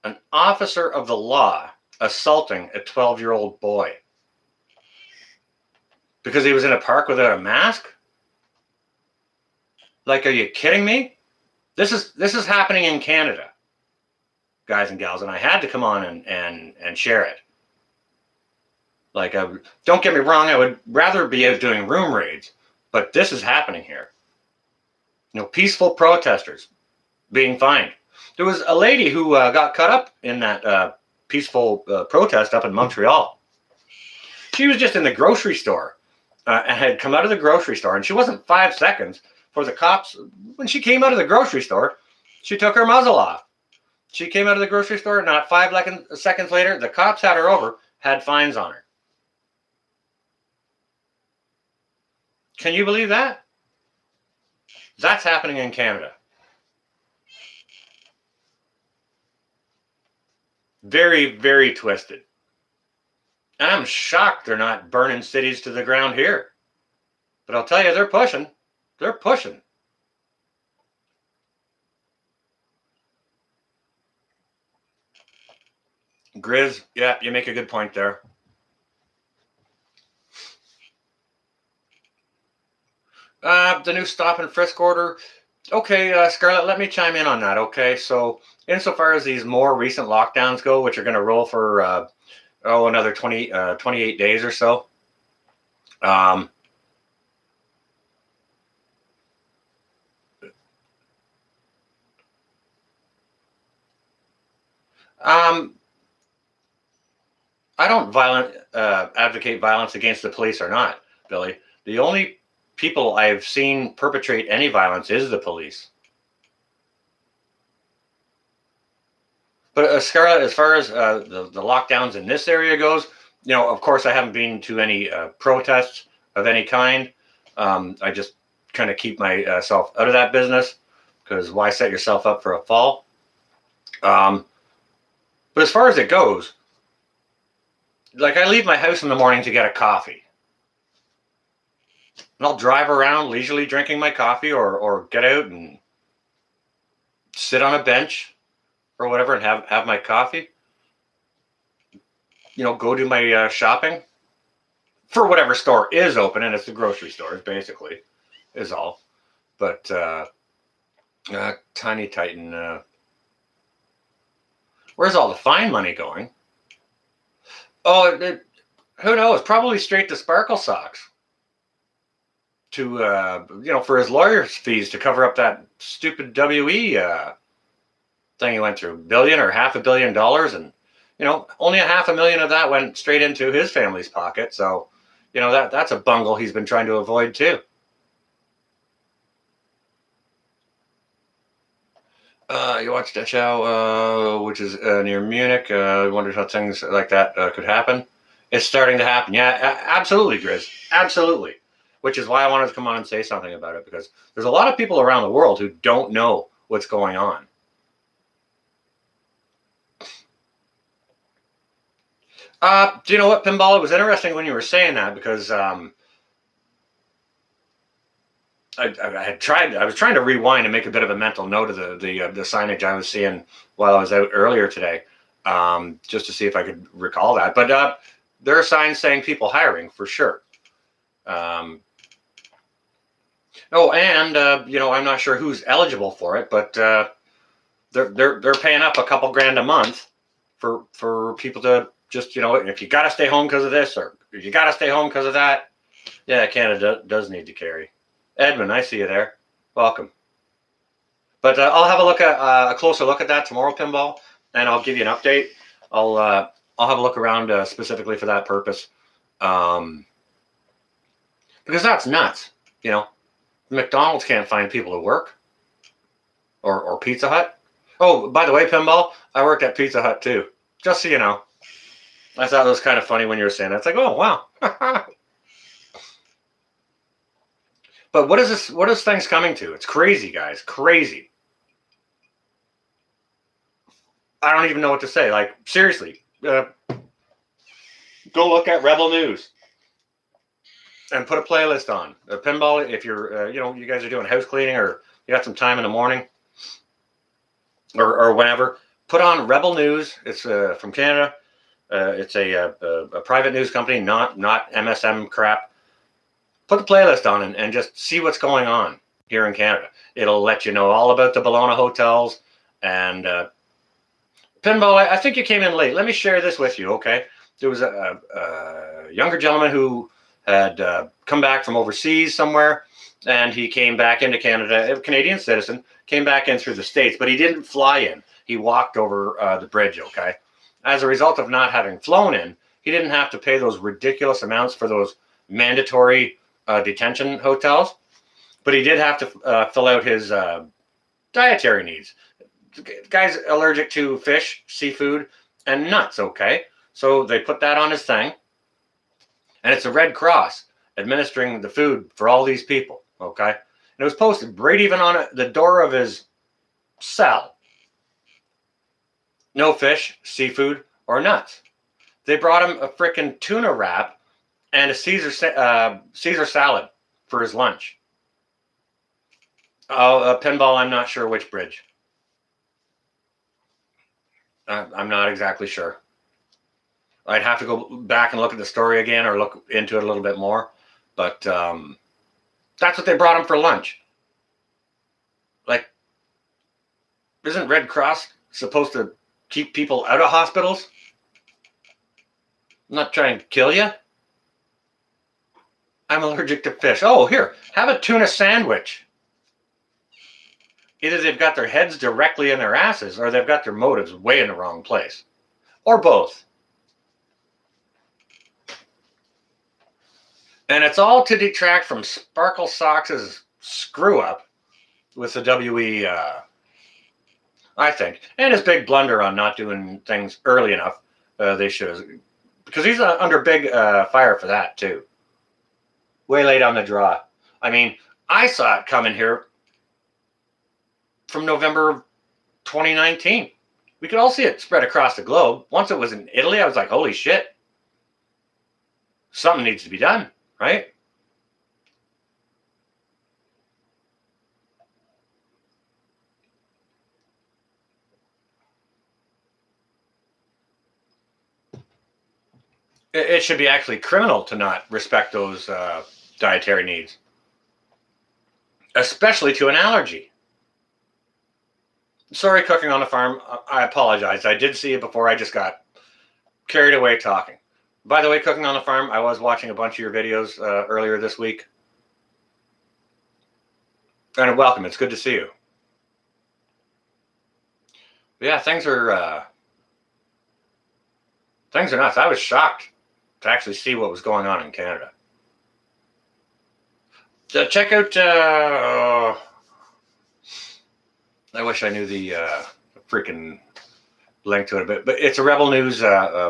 An officer of the law assaulting a 12-year-old boy. Because he was in a park without a mask? Like, are you kidding me? This is happening in Canada, guys and gals, and I had to come on and share it. Like, don't get me wrong, I would rather be out doing room raids, but this is happening here. Peaceful protesters being fined. There was a lady who got caught up in that peaceful protest up in Montreal. She was just in the grocery store and had come out of the grocery store, and she wasn't 5 seconds for the cops. When she came out of the grocery store, she took her muzzle off. She came out of the grocery store, not 5 seconds later, the cops had her over, had fines on her. Can you believe that? That's happening in Canada. Very, very twisted. And I'm shocked they're not burning cities to the ground here. But I'll tell you, they're pushing. They're pushing. Grizz, yeah, you make a good point there. The new stop and frisk order. Okay, Scarlett, let me chime in on that. Okay, so insofar as these more recent lockdowns go, which are going to roll for another 28 days or so. I don't advocate violence against the police or not, Billy. The only people I've seen perpetrate any violence is the police. But Scarlett, as far as the lockdowns in this area goes, of course, I haven't been to any protests of any kind. I just kind of keep myself out of that business because why set yourself up for a fall? But as far as it goes, like I leave my house in the morning to get a coffee. And I'll drive around leisurely drinking my coffee or get out and sit on a bench or whatever and have my coffee. Go do my shopping for whatever store is open, and it's the grocery stores, basically, is all. But Tiny Titan, where's all the fine money going? Oh, who knows? Probably straight to Sparkle Socks. To for his lawyer's fees to cover up that stupid WE thing he went through, $1 billion or $500 million, and only $500,000 of that went straight into his family's pocket. So that's a bungle he's been trying to avoid too. You watched Dachau, which is near Munich. I wondered how things like that could happen. It's starting to happen. Yeah, absolutely, Grizz. Absolutely. Which is why I wanted to come on and say something about it, because there's a lot of people around the world who don't know what's going on. Do you know what, Pinball? It was interesting when you were saying that, because I was trying to rewind and make a bit of a mental note of the signage I was seeing while I was out earlier today. just to see if I could recall that. But there are signs saying people hiring for sure. And I'm not sure who's eligible for it, but they're paying up a couple grand a month for people to just, if you got to stay home because of this, or if you got to stay home because of that. Yeah, Canada does need to carry. Edmund, I see you there. Welcome. But I'll have a closer look at that tomorrow, Pinball, and I'll give you an update. I'll have a look around specifically for that purpose, because that's nuts. McDonald's can't find people to work, or Pizza Hut. Oh, by the way, Pinball, I worked at Pizza Hut too. Just so you know, I thought it was kind of funny when you were saying that. It's like, oh wow. But what is this? What is things coming to? It's crazy, guys. Crazy. I don't even know what to say. Like, seriously, go look at Rebel News and put a playlist on. Pinball, if you're, you guys are doing house cleaning or you got some time in the morning or whenever, put on Rebel News. It's from Canada. It's a private news company, not MSM crap. Put the playlist on and just see what's going on here in Canada. It'll let you know all about the Bologna hotels. And Pinball, I think you came in late. Let me share this with you, okay? There was a younger gentleman who had come back from overseas somewhere, and he came back into Canada, a Canadian citizen, came back in through the States, but he didn't fly in. He walked over the bridge, okay? As a result of not having flown in, he didn't have to pay those ridiculous amounts for those mandatory detention hotels, but he did have to fill out his dietary needs. The guy's allergic to fish, seafood, and nuts, okay? So they put that on his thing, and it's a Red Cross administering the food for all these people, okay? And it was posted right even on the door of his cell. No fish, seafood, or nuts. They brought him a freaking tuna wrap and a Caesar salad for his lunch. Oh, Pinball, I'm not sure which bridge. I'm not exactly sure. I'd have to go back and look at the story again or look into it a little bit more. But that's what they brought him for lunch. Like, isn't Red Cross supposed to keep people out of hospitals? I'm not trying to kill you. I'm allergic to fish. Oh, here, have a tuna sandwich. Either they've got their heads directly in their asses or they've got their motives way in the wrong place. Or both. And it's all to detract from Sparkle Socks' screw up with the WE, I think. And his big blunder on not doing things early enough. They should have. Because he's under big fire for that, too. Way late on the draw. I mean, I saw it coming here from November 2019. We could all see it spread across the globe. Once it was in Italy, I was like, holy shit. Something needs to be done, right? It should be actually criminal to not respect those dietary needs, especially to an allergy. Sorry, cooking on the farm. I apologize. I did see it before. I just got carried away talking. By the way, cooking on the farm, I was watching a bunch of your videos earlier this week. And welcome. It's good to see you. But yeah, things are nuts. I was shocked to actually see what was going on in Canada. So check out. I wish I knew the freaking link to it, but it's a Rebel News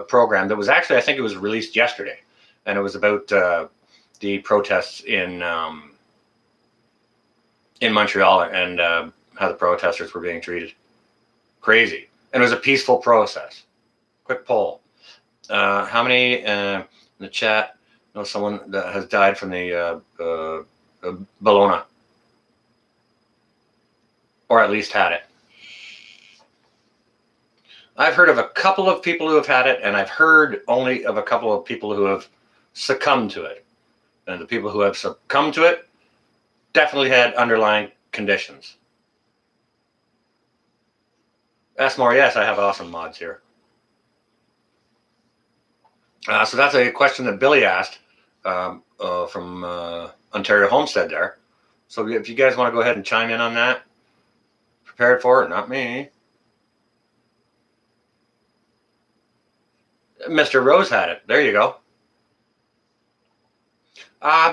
program that was actually, I think it was released yesterday, and it was about the protests in Montreal and how the protesters were being treated. Crazy, and it was a peaceful process. Quick poll: how many in the chat know someone that has died from the Bologna, or at least had it? I've heard of a couple of people who have had it, and I've heard only of a couple of people who have succumbed to it. And the people who have succumbed to it definitely had underlying conditions. Ask more. Yes, I have awesome mods here. So that's a question that Billy asked from Ontario Homestead there. So if you guys want to go ahead and chime in on that, prepared for it, not me. Mr. Rose had it. There you go.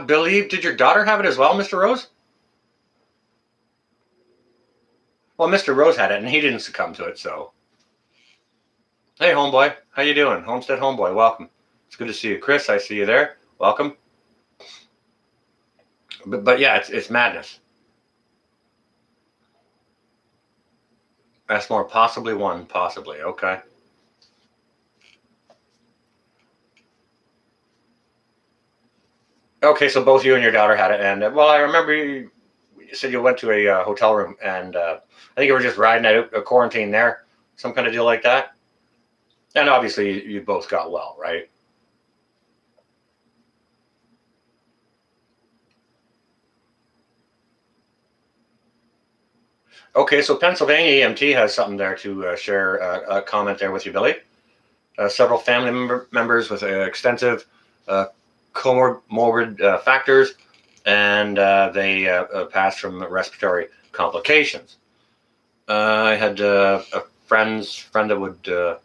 Billy, did your daughter have it as well, Mr. Rose? Well, Mr. Rose had it, and he didn't succumb to it, so. Hey, homeboy. How you doing? Homestead homeboy, welcome. It's good to see you. Chris, I see you there. Welcome. But yeah, it's madness. That's more possibly one, possibly. Okay. Okay, so both you and your daughter had it, and well, I remember you said you went to a hotel room, and I think you were just riding out a quarantine there, some kind of deal like that. And obviously, you both got well, right? Okay, so Pennsylvania EMT has something there to share a comment there with you, Billy. Several family members with extensive comorbid factors, and they passed from respiratory complications. I had a friend that would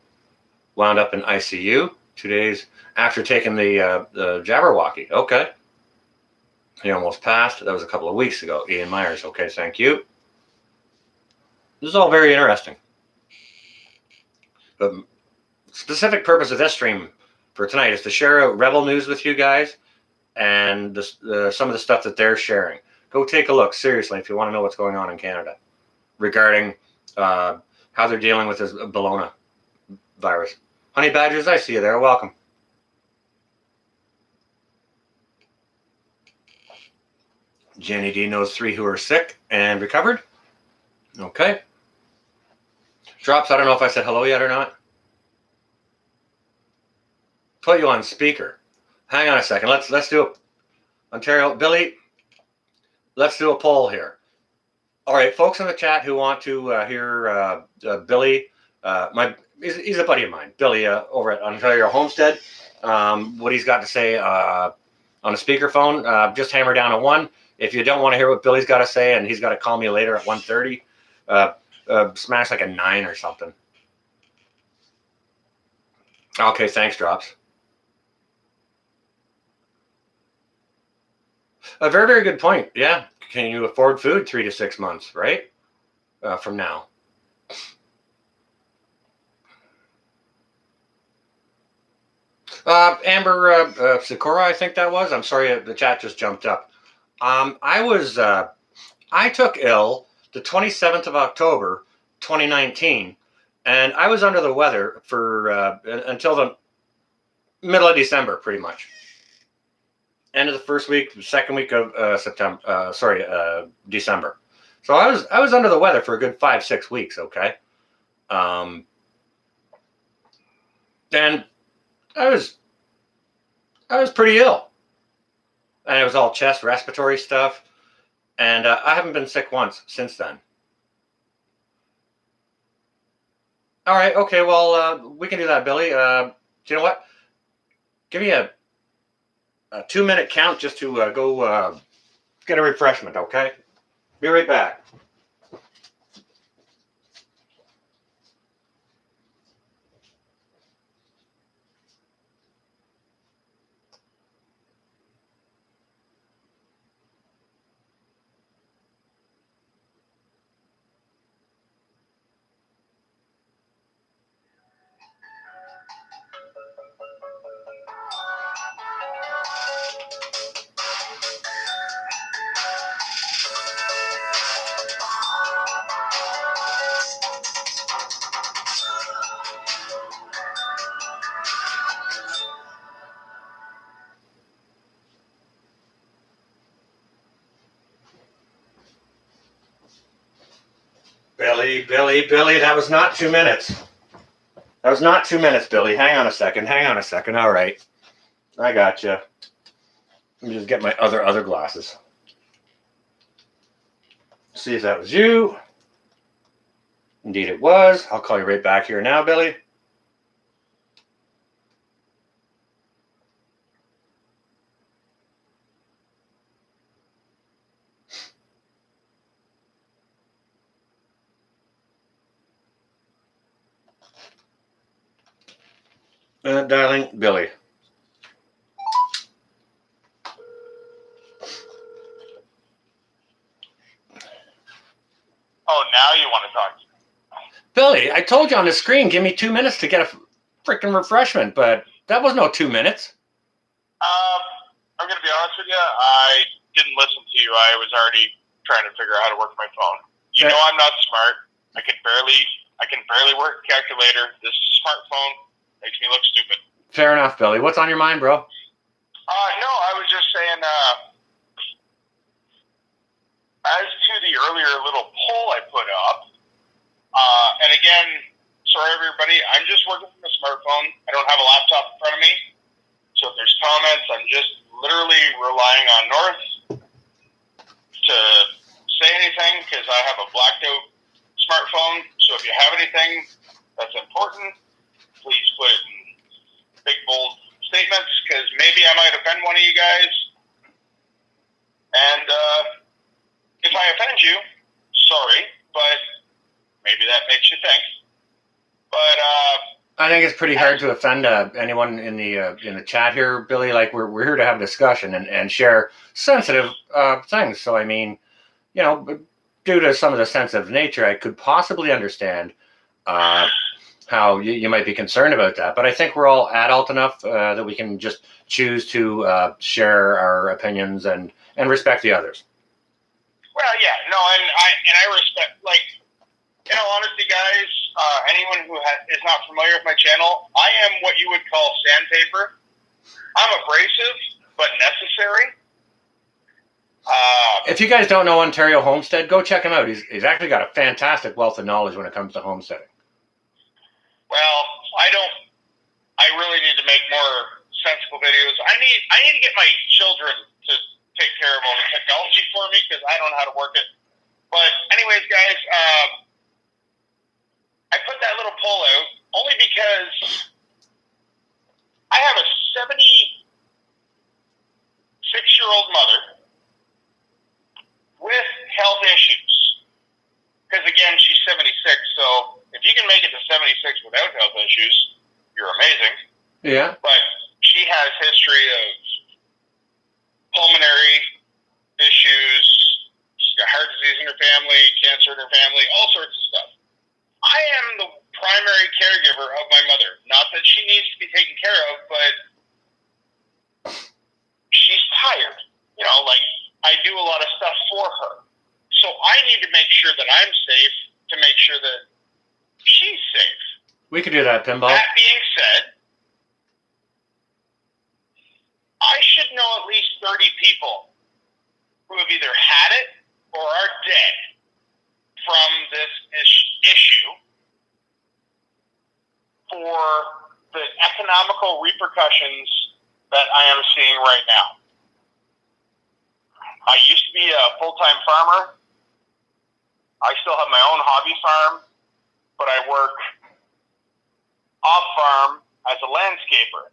wound up in ICU 2 days after taking the Jabberwocky. Okay. He almost passed. That was a couple of weeks ago. Ian Myers. Okay, thank you. This is all very interesting. The specific purpose of this stream for tonight is to share Rebel news with you guys and some of the stuff that they're sharing. Go take a look, seriously, if you want to know what's going on in Canada regarding how they're dealing with this Bologna virus. Honey Badgers, I see you there. Welcome. Jenny D knows 3 who are sick and recovered. Okay. Drops, I don't know if I said hello yet or not. Put you on speaker. Hang on a second. Let's do it. Ontario, Billy, let's do a poll here. All right, folks in the chat who want to hear Billy, he's a buddy of mine, Billy, over at Ontario Homestead. What he's got to say on a speakerphone, just hammer down a 1. If you don't want to hear what Billy's got to say and he's got to call me later at 1:30, smash like a 9 or something. Okay, thanks, Drops. A very, very good point. Yeah. Can you afford food 3 to 6 months, right? From now. Amber Sakura, I think that was. I'm sorry, the chat just jumped up. I took ill the 27th of October, 2019, and I was under the weather for until the middle of December, pretty much. End of the first week, second week of December. So I was under the weather for a good 5-6 weeks. Okay, and I was pretty ill, and it was all chest respiratory stuff, and I haven't been sick once since then. All right, okay, well we can do that, Billy. Do you know what? Give me a 2-minute count just to go get a refreshment, okay? Be right back. Billy, that was not 2 minutes. That was not 2 minutes, Billy. Hang on a second. All right. I got you. Let me just get my other glasses. See if that was you. Indeed it was. I'll call you right back here now, Billy. Dialing Billy. Oh, now you want to talk to me. Billy, I told you on the screen, give me 2 minutes to get a freaking refreshment, but that was no 2 minutes. I'm going to be honest with you. I didn't listen to you. I was already trying to figure out how to work my phone. You know I'm not smart. I can barely work a calculator. This is a smartphone. Makes me look stupid. Fair enough, Billy. What's on your mind, bro? No, I was just saying, as to the earlier little poll I put up, and again, sorry everybody, I'm just working from a smartphone. I don't have a laptop in front of me. So if there's comments, I'm just literally relying on North to say anything because I have a blacked out smartphone. So if you have anything that's important, please put it in big, bold statements because maybe I might offend one of you guys. And if I offend you, sorry, but maybe that makes you think. But I think it's pretty hard to offend anyone in the chat here, Billy. Like we're here to have a discussion and share sensitive things. So I mean, you know, due to some of the sensitive nature, I could possibly understand how you might be concerned about that. But I think we're all adult enough that we can just choose to share our opinions and respect the others. Well, yeah, no, and I respect, like, in all honesty, guys, anyone who is not familiar with my channel, I am what you would call sandpaper. I'm abrasive, but necessary. If you guys don't know Ontario Homestead, go check him out. He's actually got a fantastic wealth of knowledge when it comes to homesteading. Well, I really need to make more sensible videos. I need to get my children to take care of all the technology for me because I don't know how to work it. But anyways, guys, I put that little poll out only because I have a 76-year-old mother with health issues. Because again, she's 76, so if you can make it to 76 without health issues, you're amazing. Yeah. But she has history of pulmonary issues, she's got heart disease in her family, cancer in her family, all sorts of stuff. I am the primary caregiver of my mother. Not that she needs to be taken care of, but she's tired. You know, like, I do a lot of stuff for her. So I need to make sure that I'm safe to make sure that she's safe. We could do that, Pinball. That being said, I should know at least 30 people who have either had it or are dead from this issue for the economical repercussions that I am seeing right now. I used to be a full-time farmer. I still have my own hobby farm, but I work off-farm as a landscaper.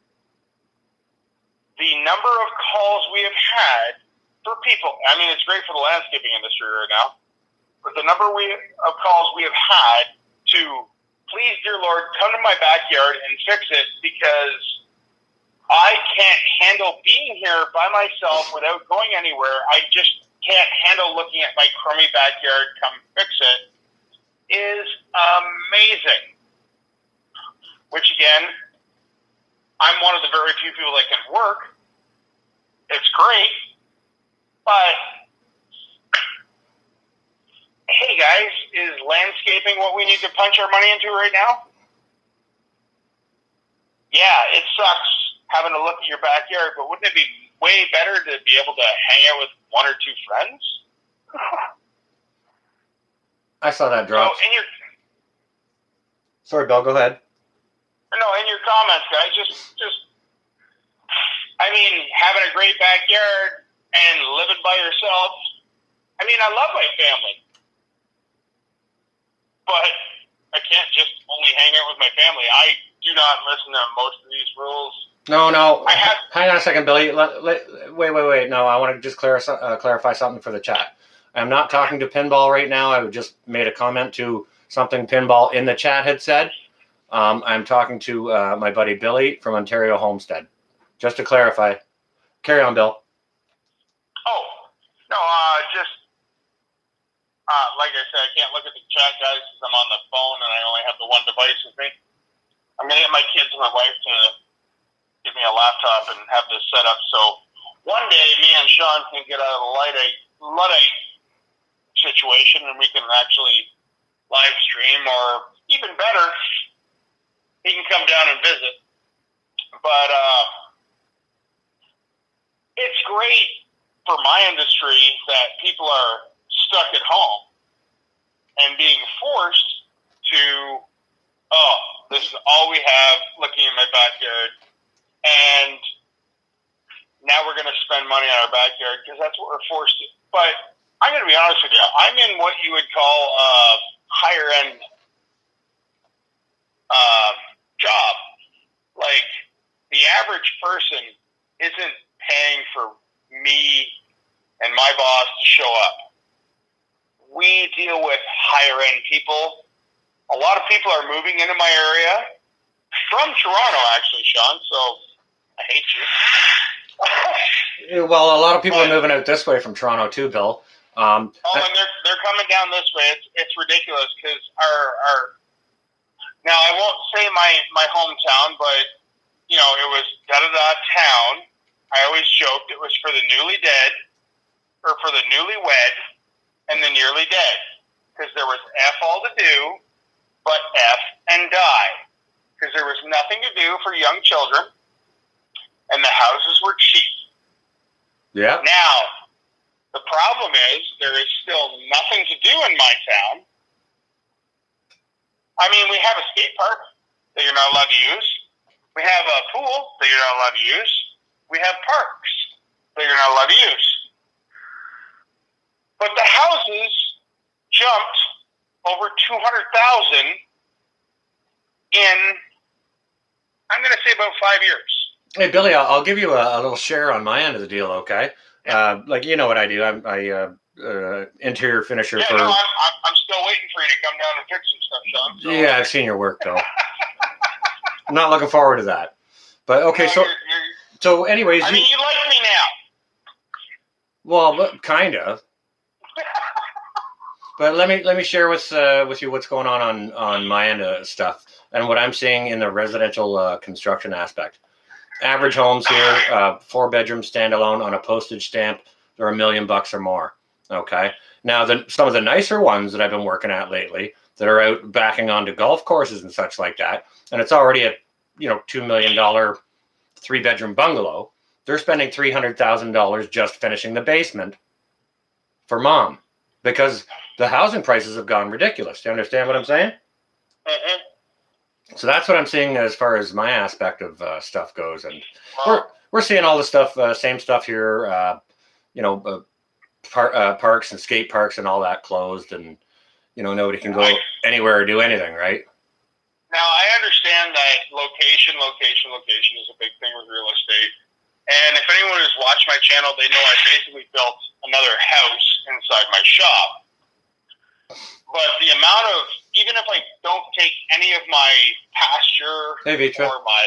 The number of calls we have had for people, I mean, it's great for the landscaping industry right now, but the number of calls we have had to, please, dear Lord, come to my backyard and fix it because I can't handle being here by myself without going anywhere. I just can't handle looking at my crummy backyard, come fix it, is amazing. Which, again, I'm one of the very few people that can work. It's great. But, hey, guys, is landscaping what we need to punch our money into right now? Yeah, it sucks having to look at your backyard, but wouldn't it be way better to be able to hang out with one or two friends? I saw that drop. So, Sorry, Bill, go ahead. No, in your comments, guys, I mean, having a great backyard and living by yourself. I mean, I love my family, but I can't just only hang out with my family. I do not listen to most of these rules. No. Hang on a second, Billy. Wait. No, I want to just clarify something for the chat. I'm not talking to Pinball right now. I just made a comment to something Pinball in the chat had said. I'm talking to my buddy Billy from Ontario Homestead. Just to clarify. Carry on, Bill. Oh, no, like I said, I can't look at the chat, guys, because I'm on the phone and I only have the one device with me. I'm going to get my kids and my wife to give me a laptop and have this set up. So one day, me and Sean can get out of the Luddite situation and we can actually live stream, or even better, he can come down and visit. But it's great for my industry that people are stuck at home and being forced to, this is all we have, looking in my backyard, and now we're going to spend money on our backyard because that's what we're forced to. But I'm going to be honest with you. I'm in what you would call a higher-end job. Like, the average person isn't paying for me and my boss to show up. We deal with higher-end people. A lot of people are moving into my area from Toronto, actually, Sean, so I hate you. Well, a lot of people are moving out this way from Toronto too, Bill. And they're coming down this way. It's ridiculous because our now I won't say my hometown, but you know, it was da-da-da town. I always joked it was for the newly dead, or for the newlywed, and the nearly dead, because there was F all to do, but F and die, because there was nothing to do for young children, and the houses were cheap. Yeah. Now, the problem is there is still nothing to do in my town. I mean, we have a skate park that you're not allowed to use. We have a pool that you're not allowed to use. We have parks that you're not allowed to use. But the houses jumped over 200,000 in, I'm going to say, about 5 years. Hey, Billy, I'll give you a little share on my end of the deal, okay? Like, you know what I do. I interior finisher for... No, I'm still waiting for you to come down and fix some stuff, Sean. So. Yeah, I've seen your work, though. I'm not looking forward to that. But, okay, no, so anyways... I mean, you like me now. Well, kind of. But let me share with you what's going on my end of stuff and what I'm seeing in the residential construction aspect. Average homes here, 4-bedroom standalone on a postage stamp, they're $1 million or more. Okay. Now, some of the nicer ones that I've been working at lately that are out backing onto golf courses and such like that, and it's already a $2 million 3-bedroom bungalow. They're spending $300,000 just finishing the basement for mom because the housing prices have gone ridiculous. Do you understand what I'm saying? Mm-hmm. So that's what I'm seeing as far as my aspect of stuff goes, and we're seeing all the stuff, same stuff here. Parks and skate parks and all that closed, and nobody can go anywhere or do anything, right? Now I understand that location is a big thing with real estate, and if anyone has watched my channel, they know I basically built another house inside my shop. But the amount of, even if I don't take any of my pasture or my...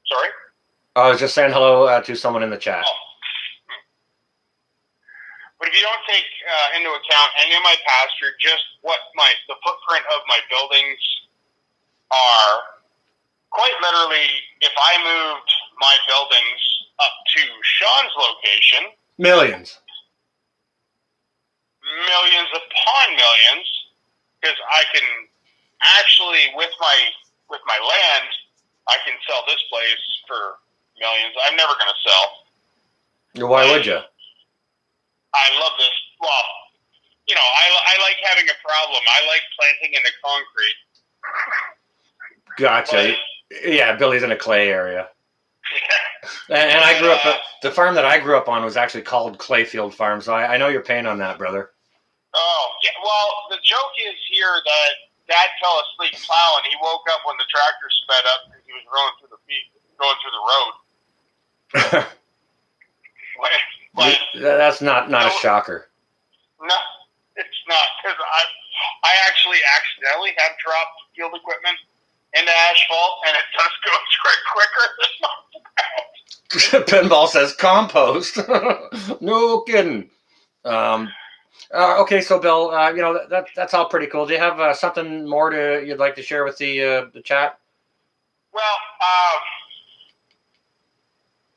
Sorry? I was just saying hello to someone in the chat. Oh. But if you don't take into account any of my pasture, just what the footprint of my buildings are, quite literally, if I moved my buildings up to Sean's location... Millions upon millions, because I can actually, with my land, I can sell this place for millions. I'm never going to sell. Why would you? I love this. Well, I like having a problem. I like planting into concrete. Gotcha. Yeah, Billy's in a clay area. And I grew up, the farm that I grew up on was actually called Clayfield Farm, so I know your pain on that, brother. Oh, yeah. Well, the joke is here that Dad fell asleep plowing. He woke up when the tractor sped up because he was going through the road. But that's not a shocker. No, it's not, because I actually accidentally have dropped field equipment into asphalt, and it does go quicker than Pinball says compost. No kidding. Okay, so Bill, that's all pretty cool. Do you have something more you'd like to share with the chat? Well,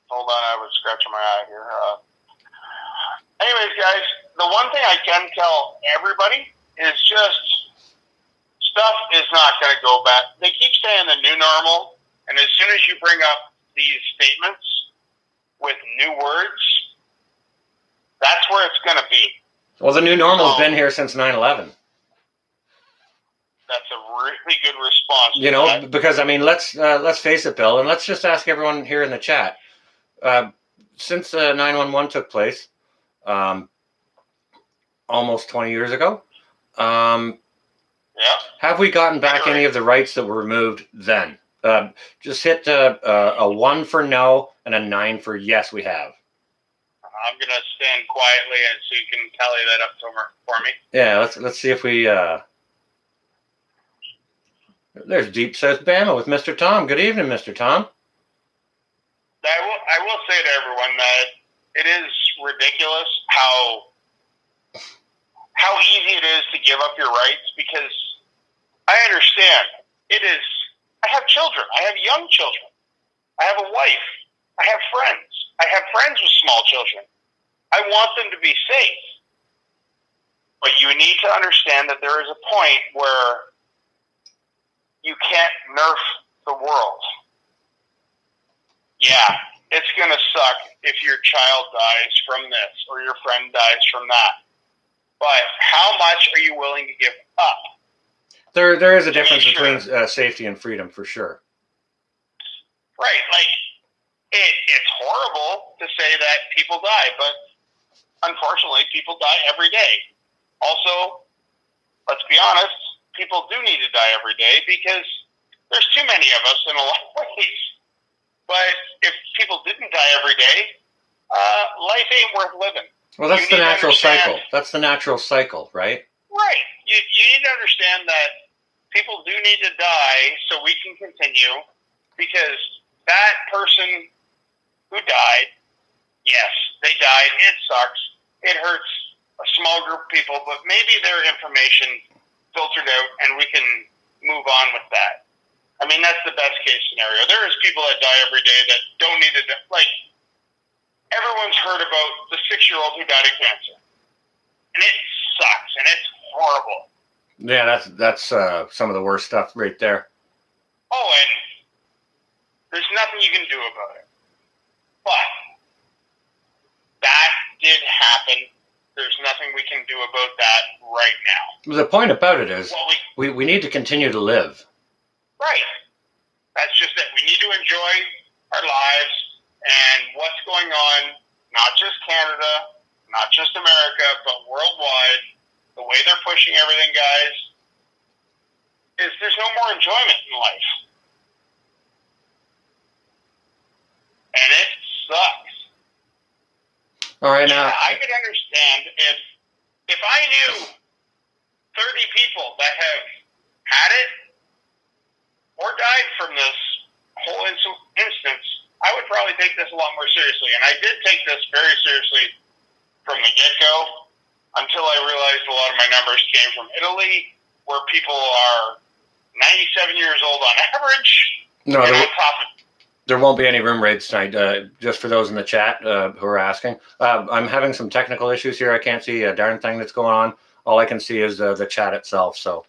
hold on, I was scratching my eye here. Anyways, guys, the one thing I can tell everybody is just stuff is not going to go back. They keep saying the new normal, and as soon as you bring up these statements with new words, that's where it's going to be. Well, the new normal's been here since 9/11. That's a really good response. Because I mean, let's face it, Bill, and let's just ask everyone here in the chat. Since 9/11 took place, almost 20 years ago, have we gotten back any of the rights that were removed then? Just hit a 1 for no and a 9 for yes. We have. I'm gonna stand quietly and so you can tally that up for me. Yeah, let's see if we. There's Deep South Bama with Mr. Tom. Good evening, Mr. Tom. I will say to everyone that it is ridiculous how easy it is to give up your rights, because I understand it is. I have children. I have young children. I have a wife. I have friends. I have friends with small children. I want them to be safe. But you need to understand that there is a point where you can't nerf the world. Yeah, it's going to suck if your child dies from this or your friend dies from that. But how much are you willing to give up? There is a difference between safety and freedom, for sure. Right. Like, it's horrible to say that people die, but unfortunately, people die every day. Also, let's be honest, people do need to die every day because there's too many of us in a lot of ways. But if people didn't die every day, life ain't worth living. Well, that's the natural cycle. That's the natural cycle, right? Right. You need to understand that people do need to die so we can continue, because that person who died, yes, they died. It sucks. It hurts a small group of people, but maybe their information filtered out and we can move on with that. I mean, that's the best case scenario. There is people that die every day that don't need to die. Like, everyone's heard about the 6-year-old who died of cancer. And it sucks, and it's horrible. Yeah, that's some of the worst stuff right there. Oh, and there's nothing you can do about it. But that did happen. There's nothing we can do about that right now. The point about it is we need to continue to live. Right. That's just it. We need to enjoy our lives and what's going on, not just Canada, not just America, but worldwide. The way they're pushing everything, guys, is there's no more enjoyment in life. And it sucks. All right, now. Yeah, I could understand if I knew 30 people that have had it or died from this whole instance, I would probably take this a lot more seriously. And I did take this very seriously from the get-go until I realized a lot of my numbers came from Italy, where people are 97 years old on average. No, and on top of there won't be any room raids tonight, just for those in the chat who are asking. I'm having some technical issues here. I can't see a darn thing that's going on. All I can see is the chat itself. So.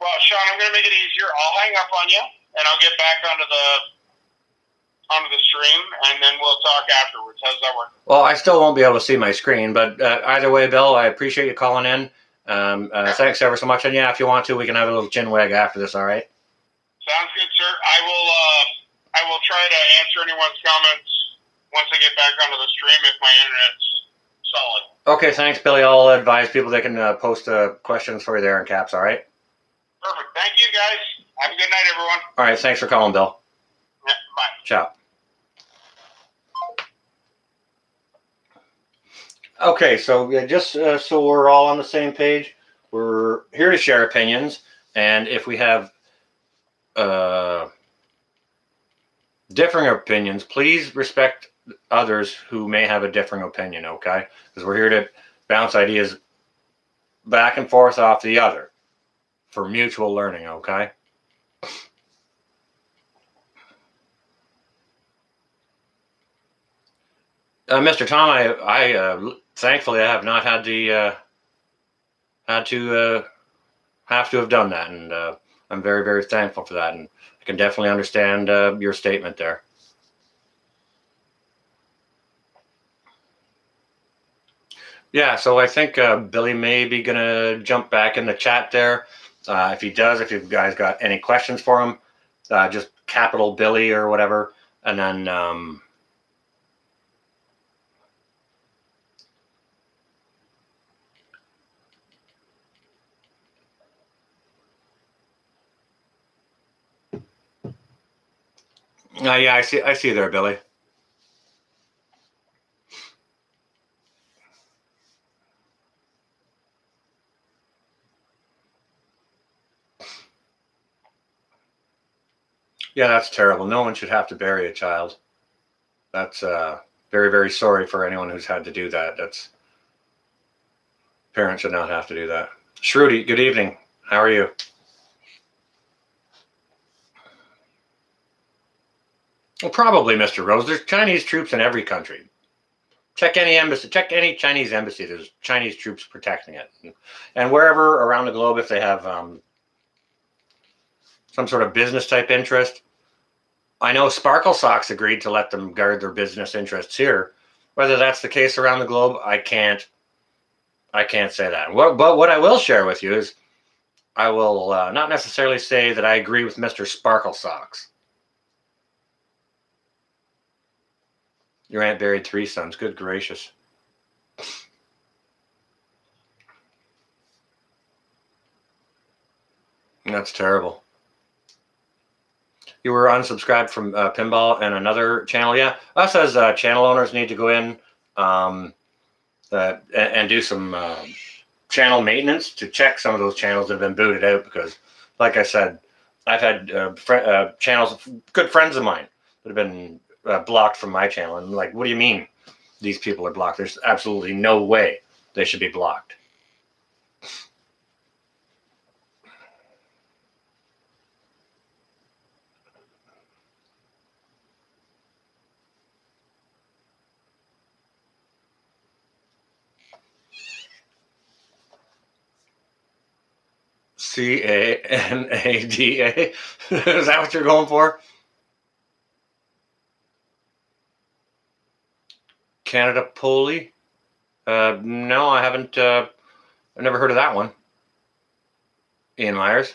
Well, Sean, I'm going to make it easier. I'll hang up on you, and I'll get back onto the stream, and then we'll talk afterwards. How's that work? Well, I still won't be able to see my screen, but either way, Bill, I appreciate you calling in. Thanks ever so much. And yeah, if you want to, we can have a little chin wag after this, all right? Sounds good, sir. I will try to answer anyone's comments once I get back onto the stream if my internet's solid. Okay, thanks, Billy. I'll advise people they can post questions for you there in caps, all right? Perfect. Thank you, guys. Have a good night, everyone. All right, thanks for calling, Bill. Yeah, bye. Ciao. Okay, so just so we're all on the same page, we're here to share opinions, and if we have differing opinions, please respect others who may have a differing opinion, okay? Because we're here to bounce ideas back and forth off the other for mutual learning, okay? Mr. Tom, I thankfully I have not had the have to have done that, and I'm very, very thankful for that, and I can definitely understand your statement there. Yeah, so I think Billy may be gonna jump back in the chat there. If he does, if you guys got any questions for him, just capital Billy or whatever, and then yeah, I see there, Billy. Yeah, that's terrible. No one should have to bury a child. That's very, very sorry for anyone who's had to do that. That's parents should not have to do that. Shruti, good evening. How are you? Well, probably, Mr. Rose. There's Chinese troops in every country. Check any embassy. Check any Chinese embassy. There's Chinese troops protecting it, and wherever around the globe, if they have some sort of business type interest. I know Sparkle Socks agreed to let them guard their business interests here. Whether that's the case around the globe, I can't say that. But what I will share with you is I will not necessarily say that I agree with Mr. Sparkle Socks. Your aunt buried 3 sons. Good gracious. That's terrible. You were unsubscribed from Pinball and another channel. Yeah, us as channel owners need to go in and do some channel maintenance to check some of those channels that have been booted out, because, like I said, I've had channels, good friends of mine, that have been blocked from my channel. And I'm like, what do you mean these people are blocked? There's absolutely no way they should be blocked. Canada? Is that what you're going for? Canada Poli? No, I haven't. I've never heard of that one. Ian Myers.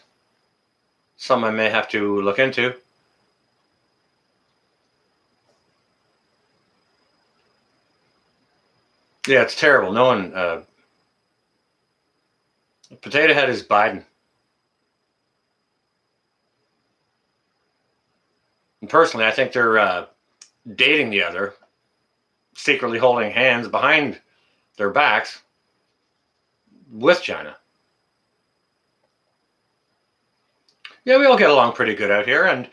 Something I may have to look into. Yeah, it's terrible. No one. Potato Head is Biden. And personally, I think they're dating the other, secretly holding hands behind their backs with China. Yeah, we all get along pretty good out here, and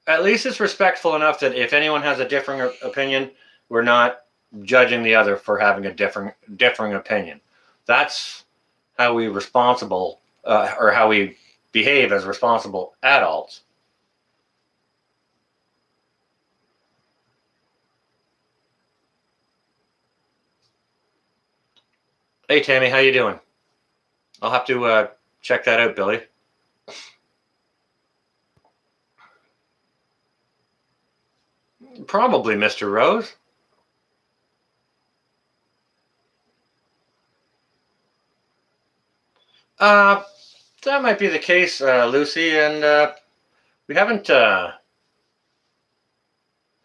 at least it's respectful enough that if anyone has a differing opinion, we're not judging the other for having a differing opinion. That's how we or how we behave as responsible adults. Hey, Tammy, how you doing? I'll have to check that out, Billy. Probably, Mr. Rose. That might be the case, Lucy, and We haven't had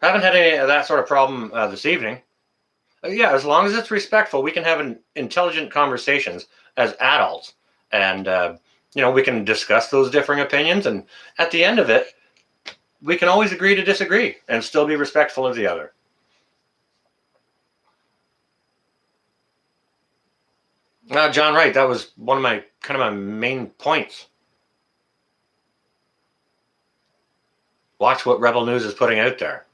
any of that sort of problem this evening. Yeah, as long as it's respectful, we can have intelligent conversations as adults, and we can discuss those differing opinions. And at the end of it, we can always agree to disagree and still be respectful of the other. John Wright, that was one of my main points. Watch what Rebel News is putting out there,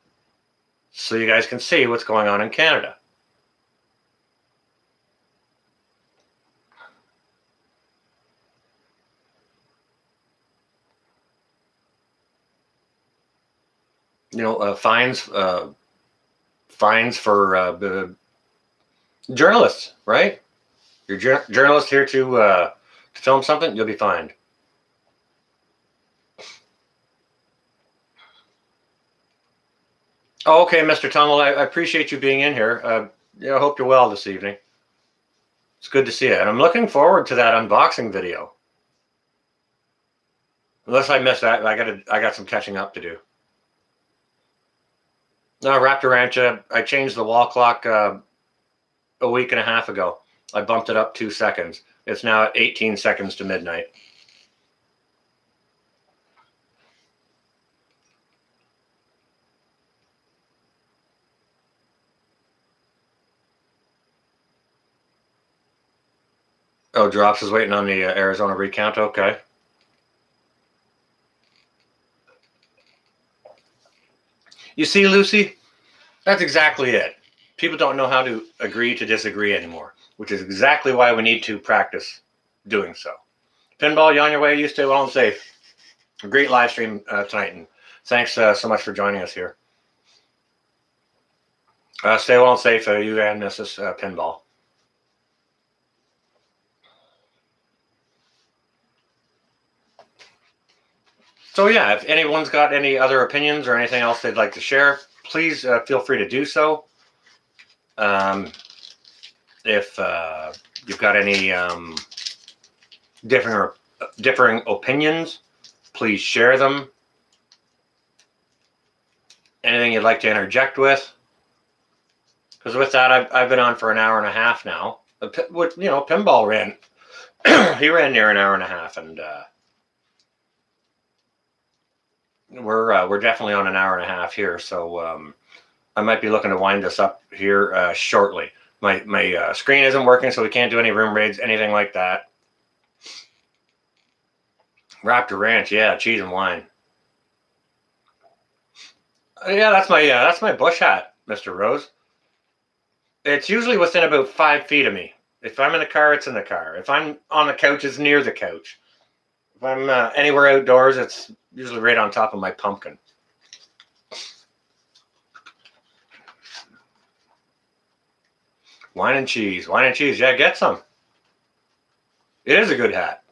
so you guys can see what's going on in Canada. Fines for journalists, right? You're journalist here to film something, you'll be fined. Oh, okay, Mr. Tummel, I appreciate you being in here. I hope you're well this evening. It's good to see you, and I'm looking forward to that unboxing video. Unless I missed that, I got some catching up to do. No, Raptor Ranch, I changed the wall clock a week and a half ago. I bumped it up 2 seconds. It's now at 18 seconds to midnight. Oh, Drops is waiting on the Arizona recount. Okay. You see, Lucy, that's exactly it. People don't know how to agree to disagree anymore, which is exactly why we need to practice doing so. Pinball, you on your way? You stay well and safe. A great live stream tonight, and thanks so much for joining us here. Stay well and safe, you and Mrs. Pinball. So yeah, if anyone's got any other opinions or anything else they'd like to share, please feel free to do so. If you've got any differing opinions, please share them. Anything you'd like to interject with? Because with that, I've been on for an hour and a half now. Pinball ran. He ran near an hour and a half, and we're definitely on an hour and a half here. So I might be looking to wind this up here shortly. My screen isn't working, so we can't do any room raids, anything like that. Raptor Ranch, yeah, cheese and wine. Yeah, that's my bush hat, Mr. Rose. It's usually within about 5 feet of me. If I'm in the car, it's in the car. If I'm on the couch, it's near the couch. If I'm anywhere outdoors, it's usually right on top of my pumpkin. Wine and cheese. Yeah, get some. It is a good hat.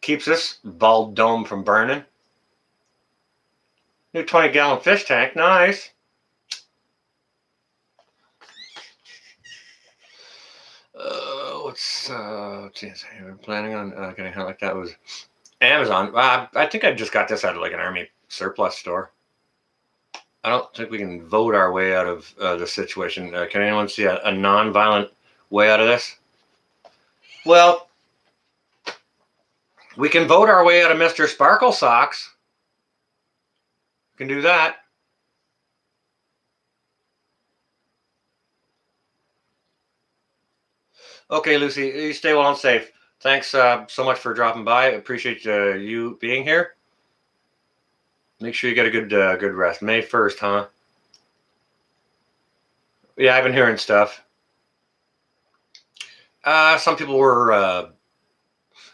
Keeps this bald dome from burning. New 20-gallon fish tank. Nice. I'm planning on getting a hat like that. Was Amazon. I think I just got this out of like an army surplus store. I don't think we can vote our way out of the situation. Can anyone see a non-violent way out of this? Well, we can vote our way out of Mr. Sparkle Socks. We can do that. Okay, Lucy, you stay well and safe. Thanks so much for dropping by. I appreciate you being here. Make sure you get a good rest. May 1st, huh? Yeah, I've been hearing stuff. Some people were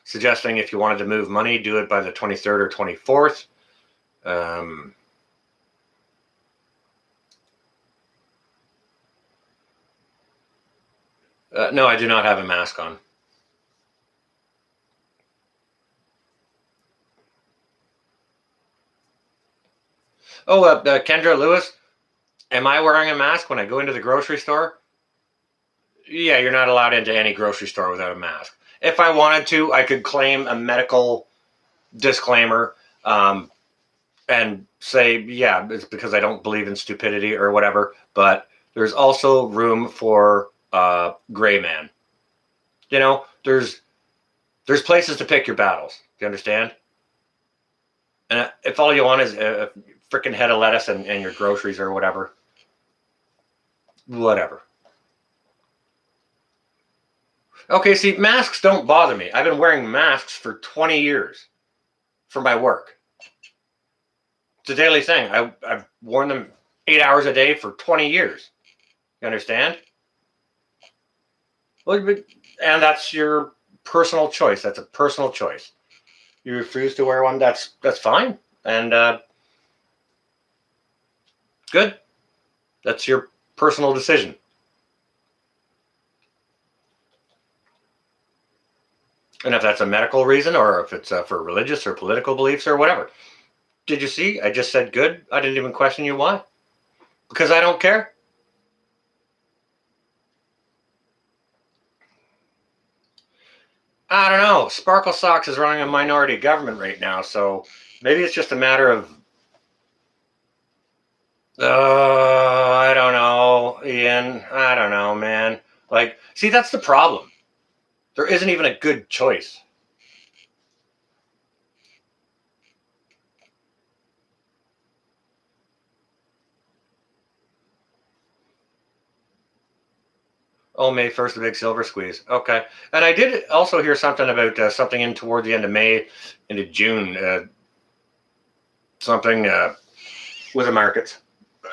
suggesting if you wanted to move money, do it by the 23rd or 24th. No, I do not have a mask on. Oh, Kendra Lewis, am I wearing a mask when I go into the grocery store? Yeah, you're not allowed into any grocery store without a mask. If I wanted to, I could claim a medical disclaimer. and say, yeah, it's because I don't believe in stupidity or whatever. But there's also room for gray man. You know, there's places to pick your battles. Do you understand? And if all you want is a freaking head of lettuce and your groceries or whatever, whatever. Okay, see, masks don't bother me. I've been wearing masks for 20 years for my work. It's a daily thing. I've worn them 8 hours a day for 20 years. You understand? Well, and that's your personal choice. That's a personal choice. You refuse to wear one, that's fine. And good. That's your personal decision. And if that's a medical reason, or if it's for religious or political beliefs or whatever. Did you see? I just said good. I didn't even question you why. Because I don't care. I don't know. Sparkle Socks is running a minority government right now, so maybe it's just a matter of I don't know, Ian. I don't know, man. Like, see, that's the problem. There isn't even a good choice. Oh, May 1st, the big silver squeeze. Okay. And I did also hear something about something in toward the end of May into June. Something with the markets.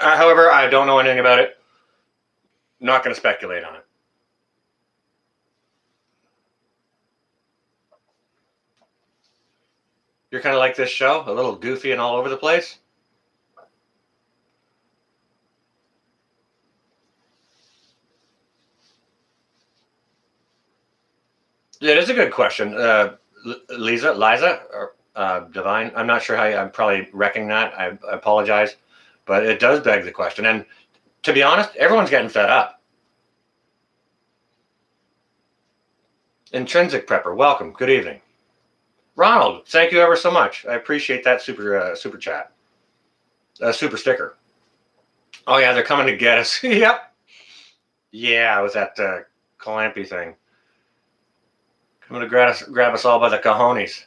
However, I don't know anything about it. Not going to speculate on it. You're kind of like this show, a little goofy and all over the place. Yeah, it is a good question. Liza, or Divine. I'm not sure how I'm probably wrecking that. I apologize. But it does beg the question. And to be honest, everyone's getting fed up. Intrinsic Prepper, welcome. Good evening. Ronald, thank you ever so much. I appreciate that super chat. Super sticker. Oh, yeah, they're coming to get us. Yep. Yeah, it was that Calampy thing. Coming to grab us all by the cojones.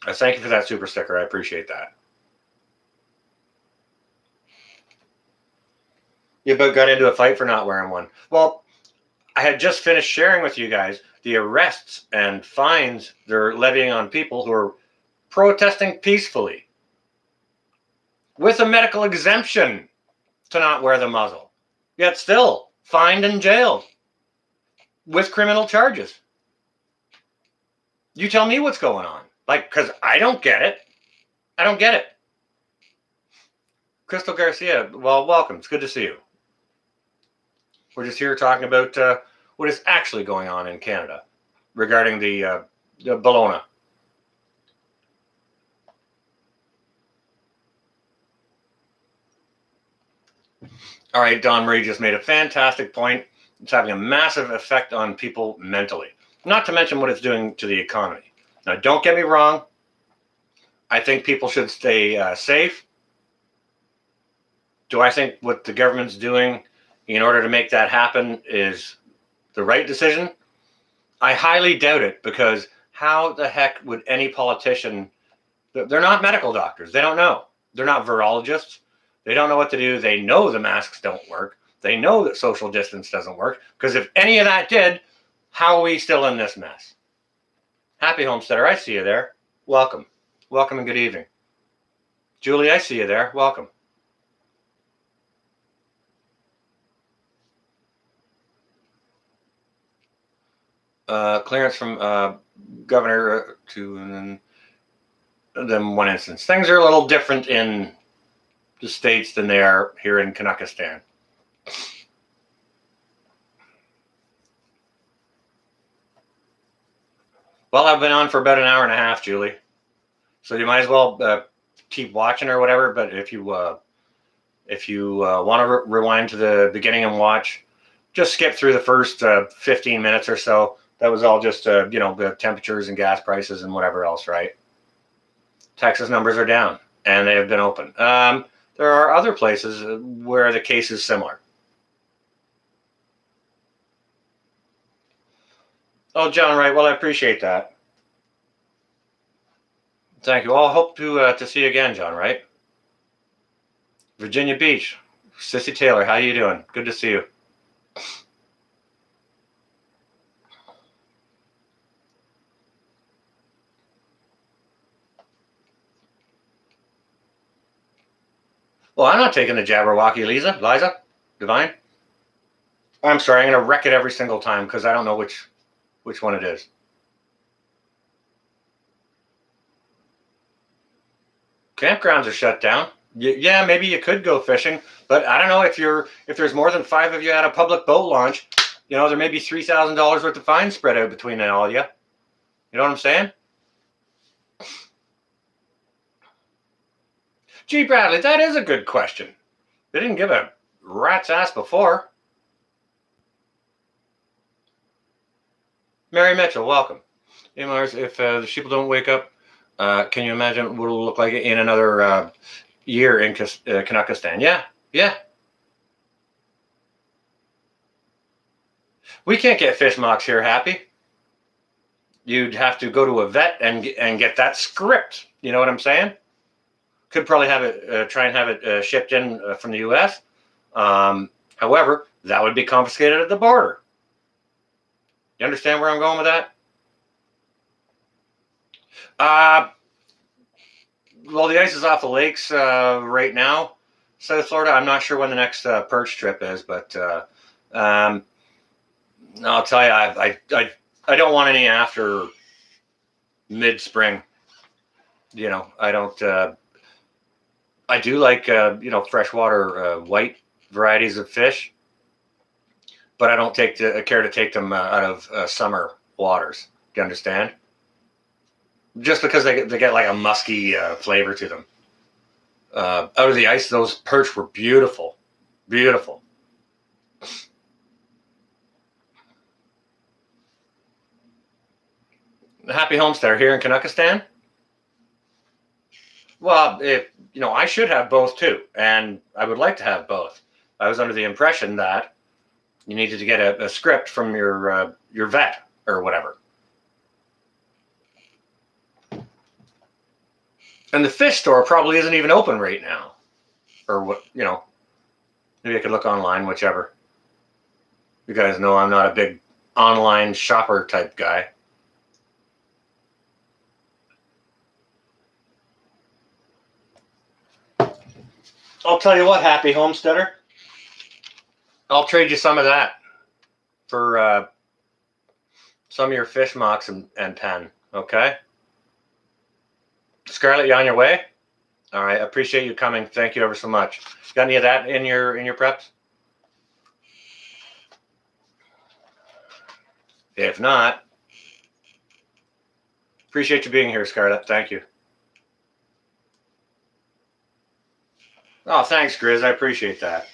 Thank you for that super sticker. I appreciate that. You both got into a fight for not wearing one. Well, I had just finished sharing with you guys the arrests and fines they're levying on people who are protesting peacefully with a medical exemption to not wear the muzzle, yet still fined and jailed with criminal charges. You tell me what's going on. Like, because I don't get it. I don't get it. Crystal Garcia, well, welcome. It's good to see you. We're just here talking about what is actually going on in Canada regarding the Bologna. All right, Don Marie just made a fantastic point. It's having a massive effect on people mentally, not to mention what it's doing to the economy. Now, don't get me wrong. I think people should stay safe. Do I think what the government's doing in order to make that happen is the right decision? I highly doubt it, because how the heck would any politician, they're not medical doctors. They don't know. They're not virologists. They don't know what to do. They know the masks don't work. They know that social distance doesn't work, because if any of that did, how are we still in this mess? Happy Homesteader, I see you there. Welcome. Welcome and good evening. Julie, I see you there. Welcome. Clearance from governor to them one instance. Things are a little different in the States than they are here in Kanakistan. Well, I've been on for about an hour and a half, Julie. So you might as well keep watching or whatever. But if you want to rewind to the beginning and watch, just skip through the first 15 minutes or so. That was all just, the temperatures and gas prices and whatever else, right? Texas numbers are down. and they have been open. There are other places where the case is similar. Oh, John Wright. Well, I appreciate that. Thank you. Well, I hope to see you again, John Wright. Virginia Beach, Sissy Taylor. How you doing? Good to see you. Well, I'm not taking the Jabberwocky, Liza, Divine. I'm sorry. I'm going to wreck it every single time because I don't know which one it is. Campgrounds are shut down. Yeah, maybe you could go fishing, but I don't know if there's more than 5 of you at a public boat launch. There may be $3,000 worth of fines spread out between all of you. You know what I'm saying? Gee, Bradley, that is a good question. They didn't give a rat's ass before. Mary Mitchell, welcome. Hey, Mars, if the sheeple don't wake up, can you imagine what it'll look like in another year in Kanakistan? Yeah. We can't get fish mocks here, Happy. You'd have to go to a vet and get that script. You know what I'm saying? Could probably have it, try and have it shipped in from the U.S. However, that would be confiscated at the border. You understand where I'm going with that? Well, the ice is off the lakes right now, South Florida. I'm not sure when the next perch trip is, but I'll tell you, I don't want any after mid-spring. I don't. I do like freshwater white varieties of fish, but I don't take care to take them out of summer waters. Do you understand? Just because they get like a musky flavor to them. Out of the ice, those perch were beautiful. Beautiful. Happy Homesteader here in Kanakistan. Well, I should have both too, and I would like to have both. I was under the impression that you needed to get a script from your vet or whatever. And the fish store probably isn't even open right now. Or what, maybe I could look online, whichever. You guys know I'm not a big online shopper type guy. I'll tell you what, Happy Homesteader. I'll trade you some of that for some of your fish mocks and pen, okay? Scarlett, you on your way? All right, appreciate you coming. Thank you ever so much. Got any of that in your preps? If not, appreciate you being here, Scarlett. Thank you. Oh, thanks, Grizz. I appreciate that.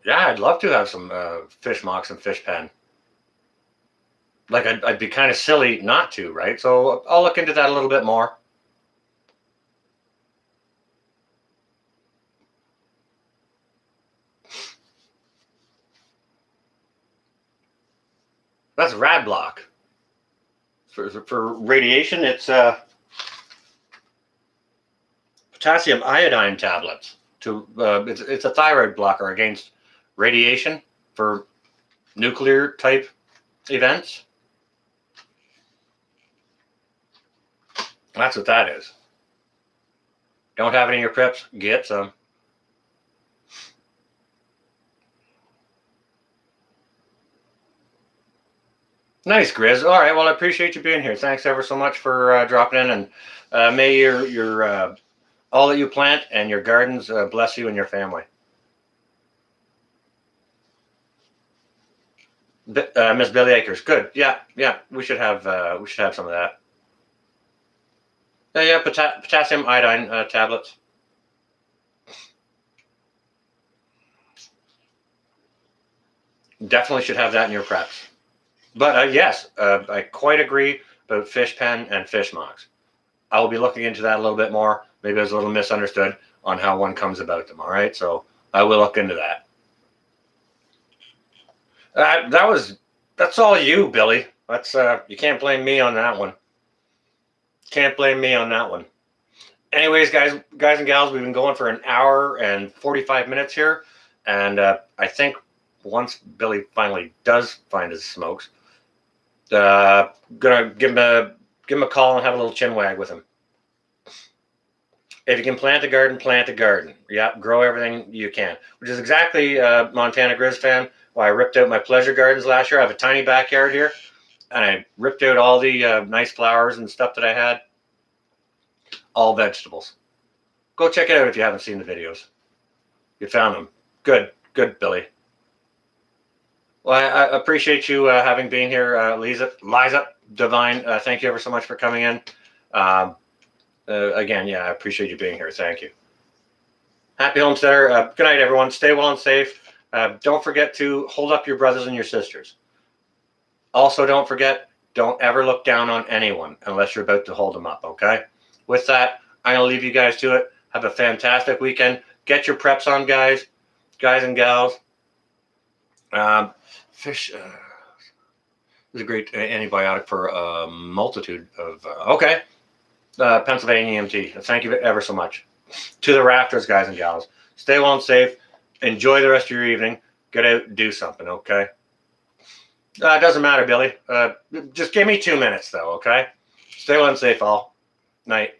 Yeah, I'd love to have some fish mocks and fish pen. Like, I'd be kind of silly not to, right? So I'll look into that a little bit more. That's rad block. For radiation, it's potassium iodine tablets. It's a thyroid blocker against radiation for nuclear type events. That's what that is. Don't have any of your preps? Get some. Nice, Grizz. All right. Well, I appreciate you being here. Thanks ever so much for dropping in, and may your all that you plant and your gardens bless you and your family. Miss Billy Akers, good. Yeah. We should have some of that. Yeah. Potassium iodine tablets. Definitely should have that in your preps. But yes, I quite agree about fish pen and fish mocks. I will be looking into that a little bit more. Maybe I was a little misunderstood on how one comes about them. All right, so I will look into that. That's all you, Billy. That's you can't blame me on that one. Can't blame me on that one. Anyways, guys and gals, we've been going for an hour and 45 minutes here, and I think once Billy finally does find his smokes, gonna give him a call and have a little chin wag with him. If you can plant a garden, plant a garden. Yeah, grow everything you can, which is exactly Montana Grizz fan why I ripped out my pleasure gardens last year. I have a tiny backyard here, and I ripped out all the nice flowers and stuff that I had. All vegetables. Go check it out if you haven't seen the videos. You found them. Good, Billy. Well, I appreciate you having been here, Liza Divine. Thank you ever so much for coming in. Again, yeah, I appreciate you being here. Thank you. Happy Homesteader. Good night, everyone. Stay well and safe. Don't forget to hold up your brothers and your sisters. Also, don't forget, don't ever look down on anyone unless you're about to hold them up, okay? With that, I'm going to leave you guys to it. Have a fantastic weekend. Get your preps on, guys and gals. Fish is a great antibiotic for a multitude of... okay. Pennsylvania EMT. Thank you ever so much. To the rafters, guys and gals. Stay well and safe. Enjoy the rest of your evening. Get out and do something, okay? It doesn't matter, Billy. Just give me 2 minutes, though, okay? Stay well and safe, all. Night.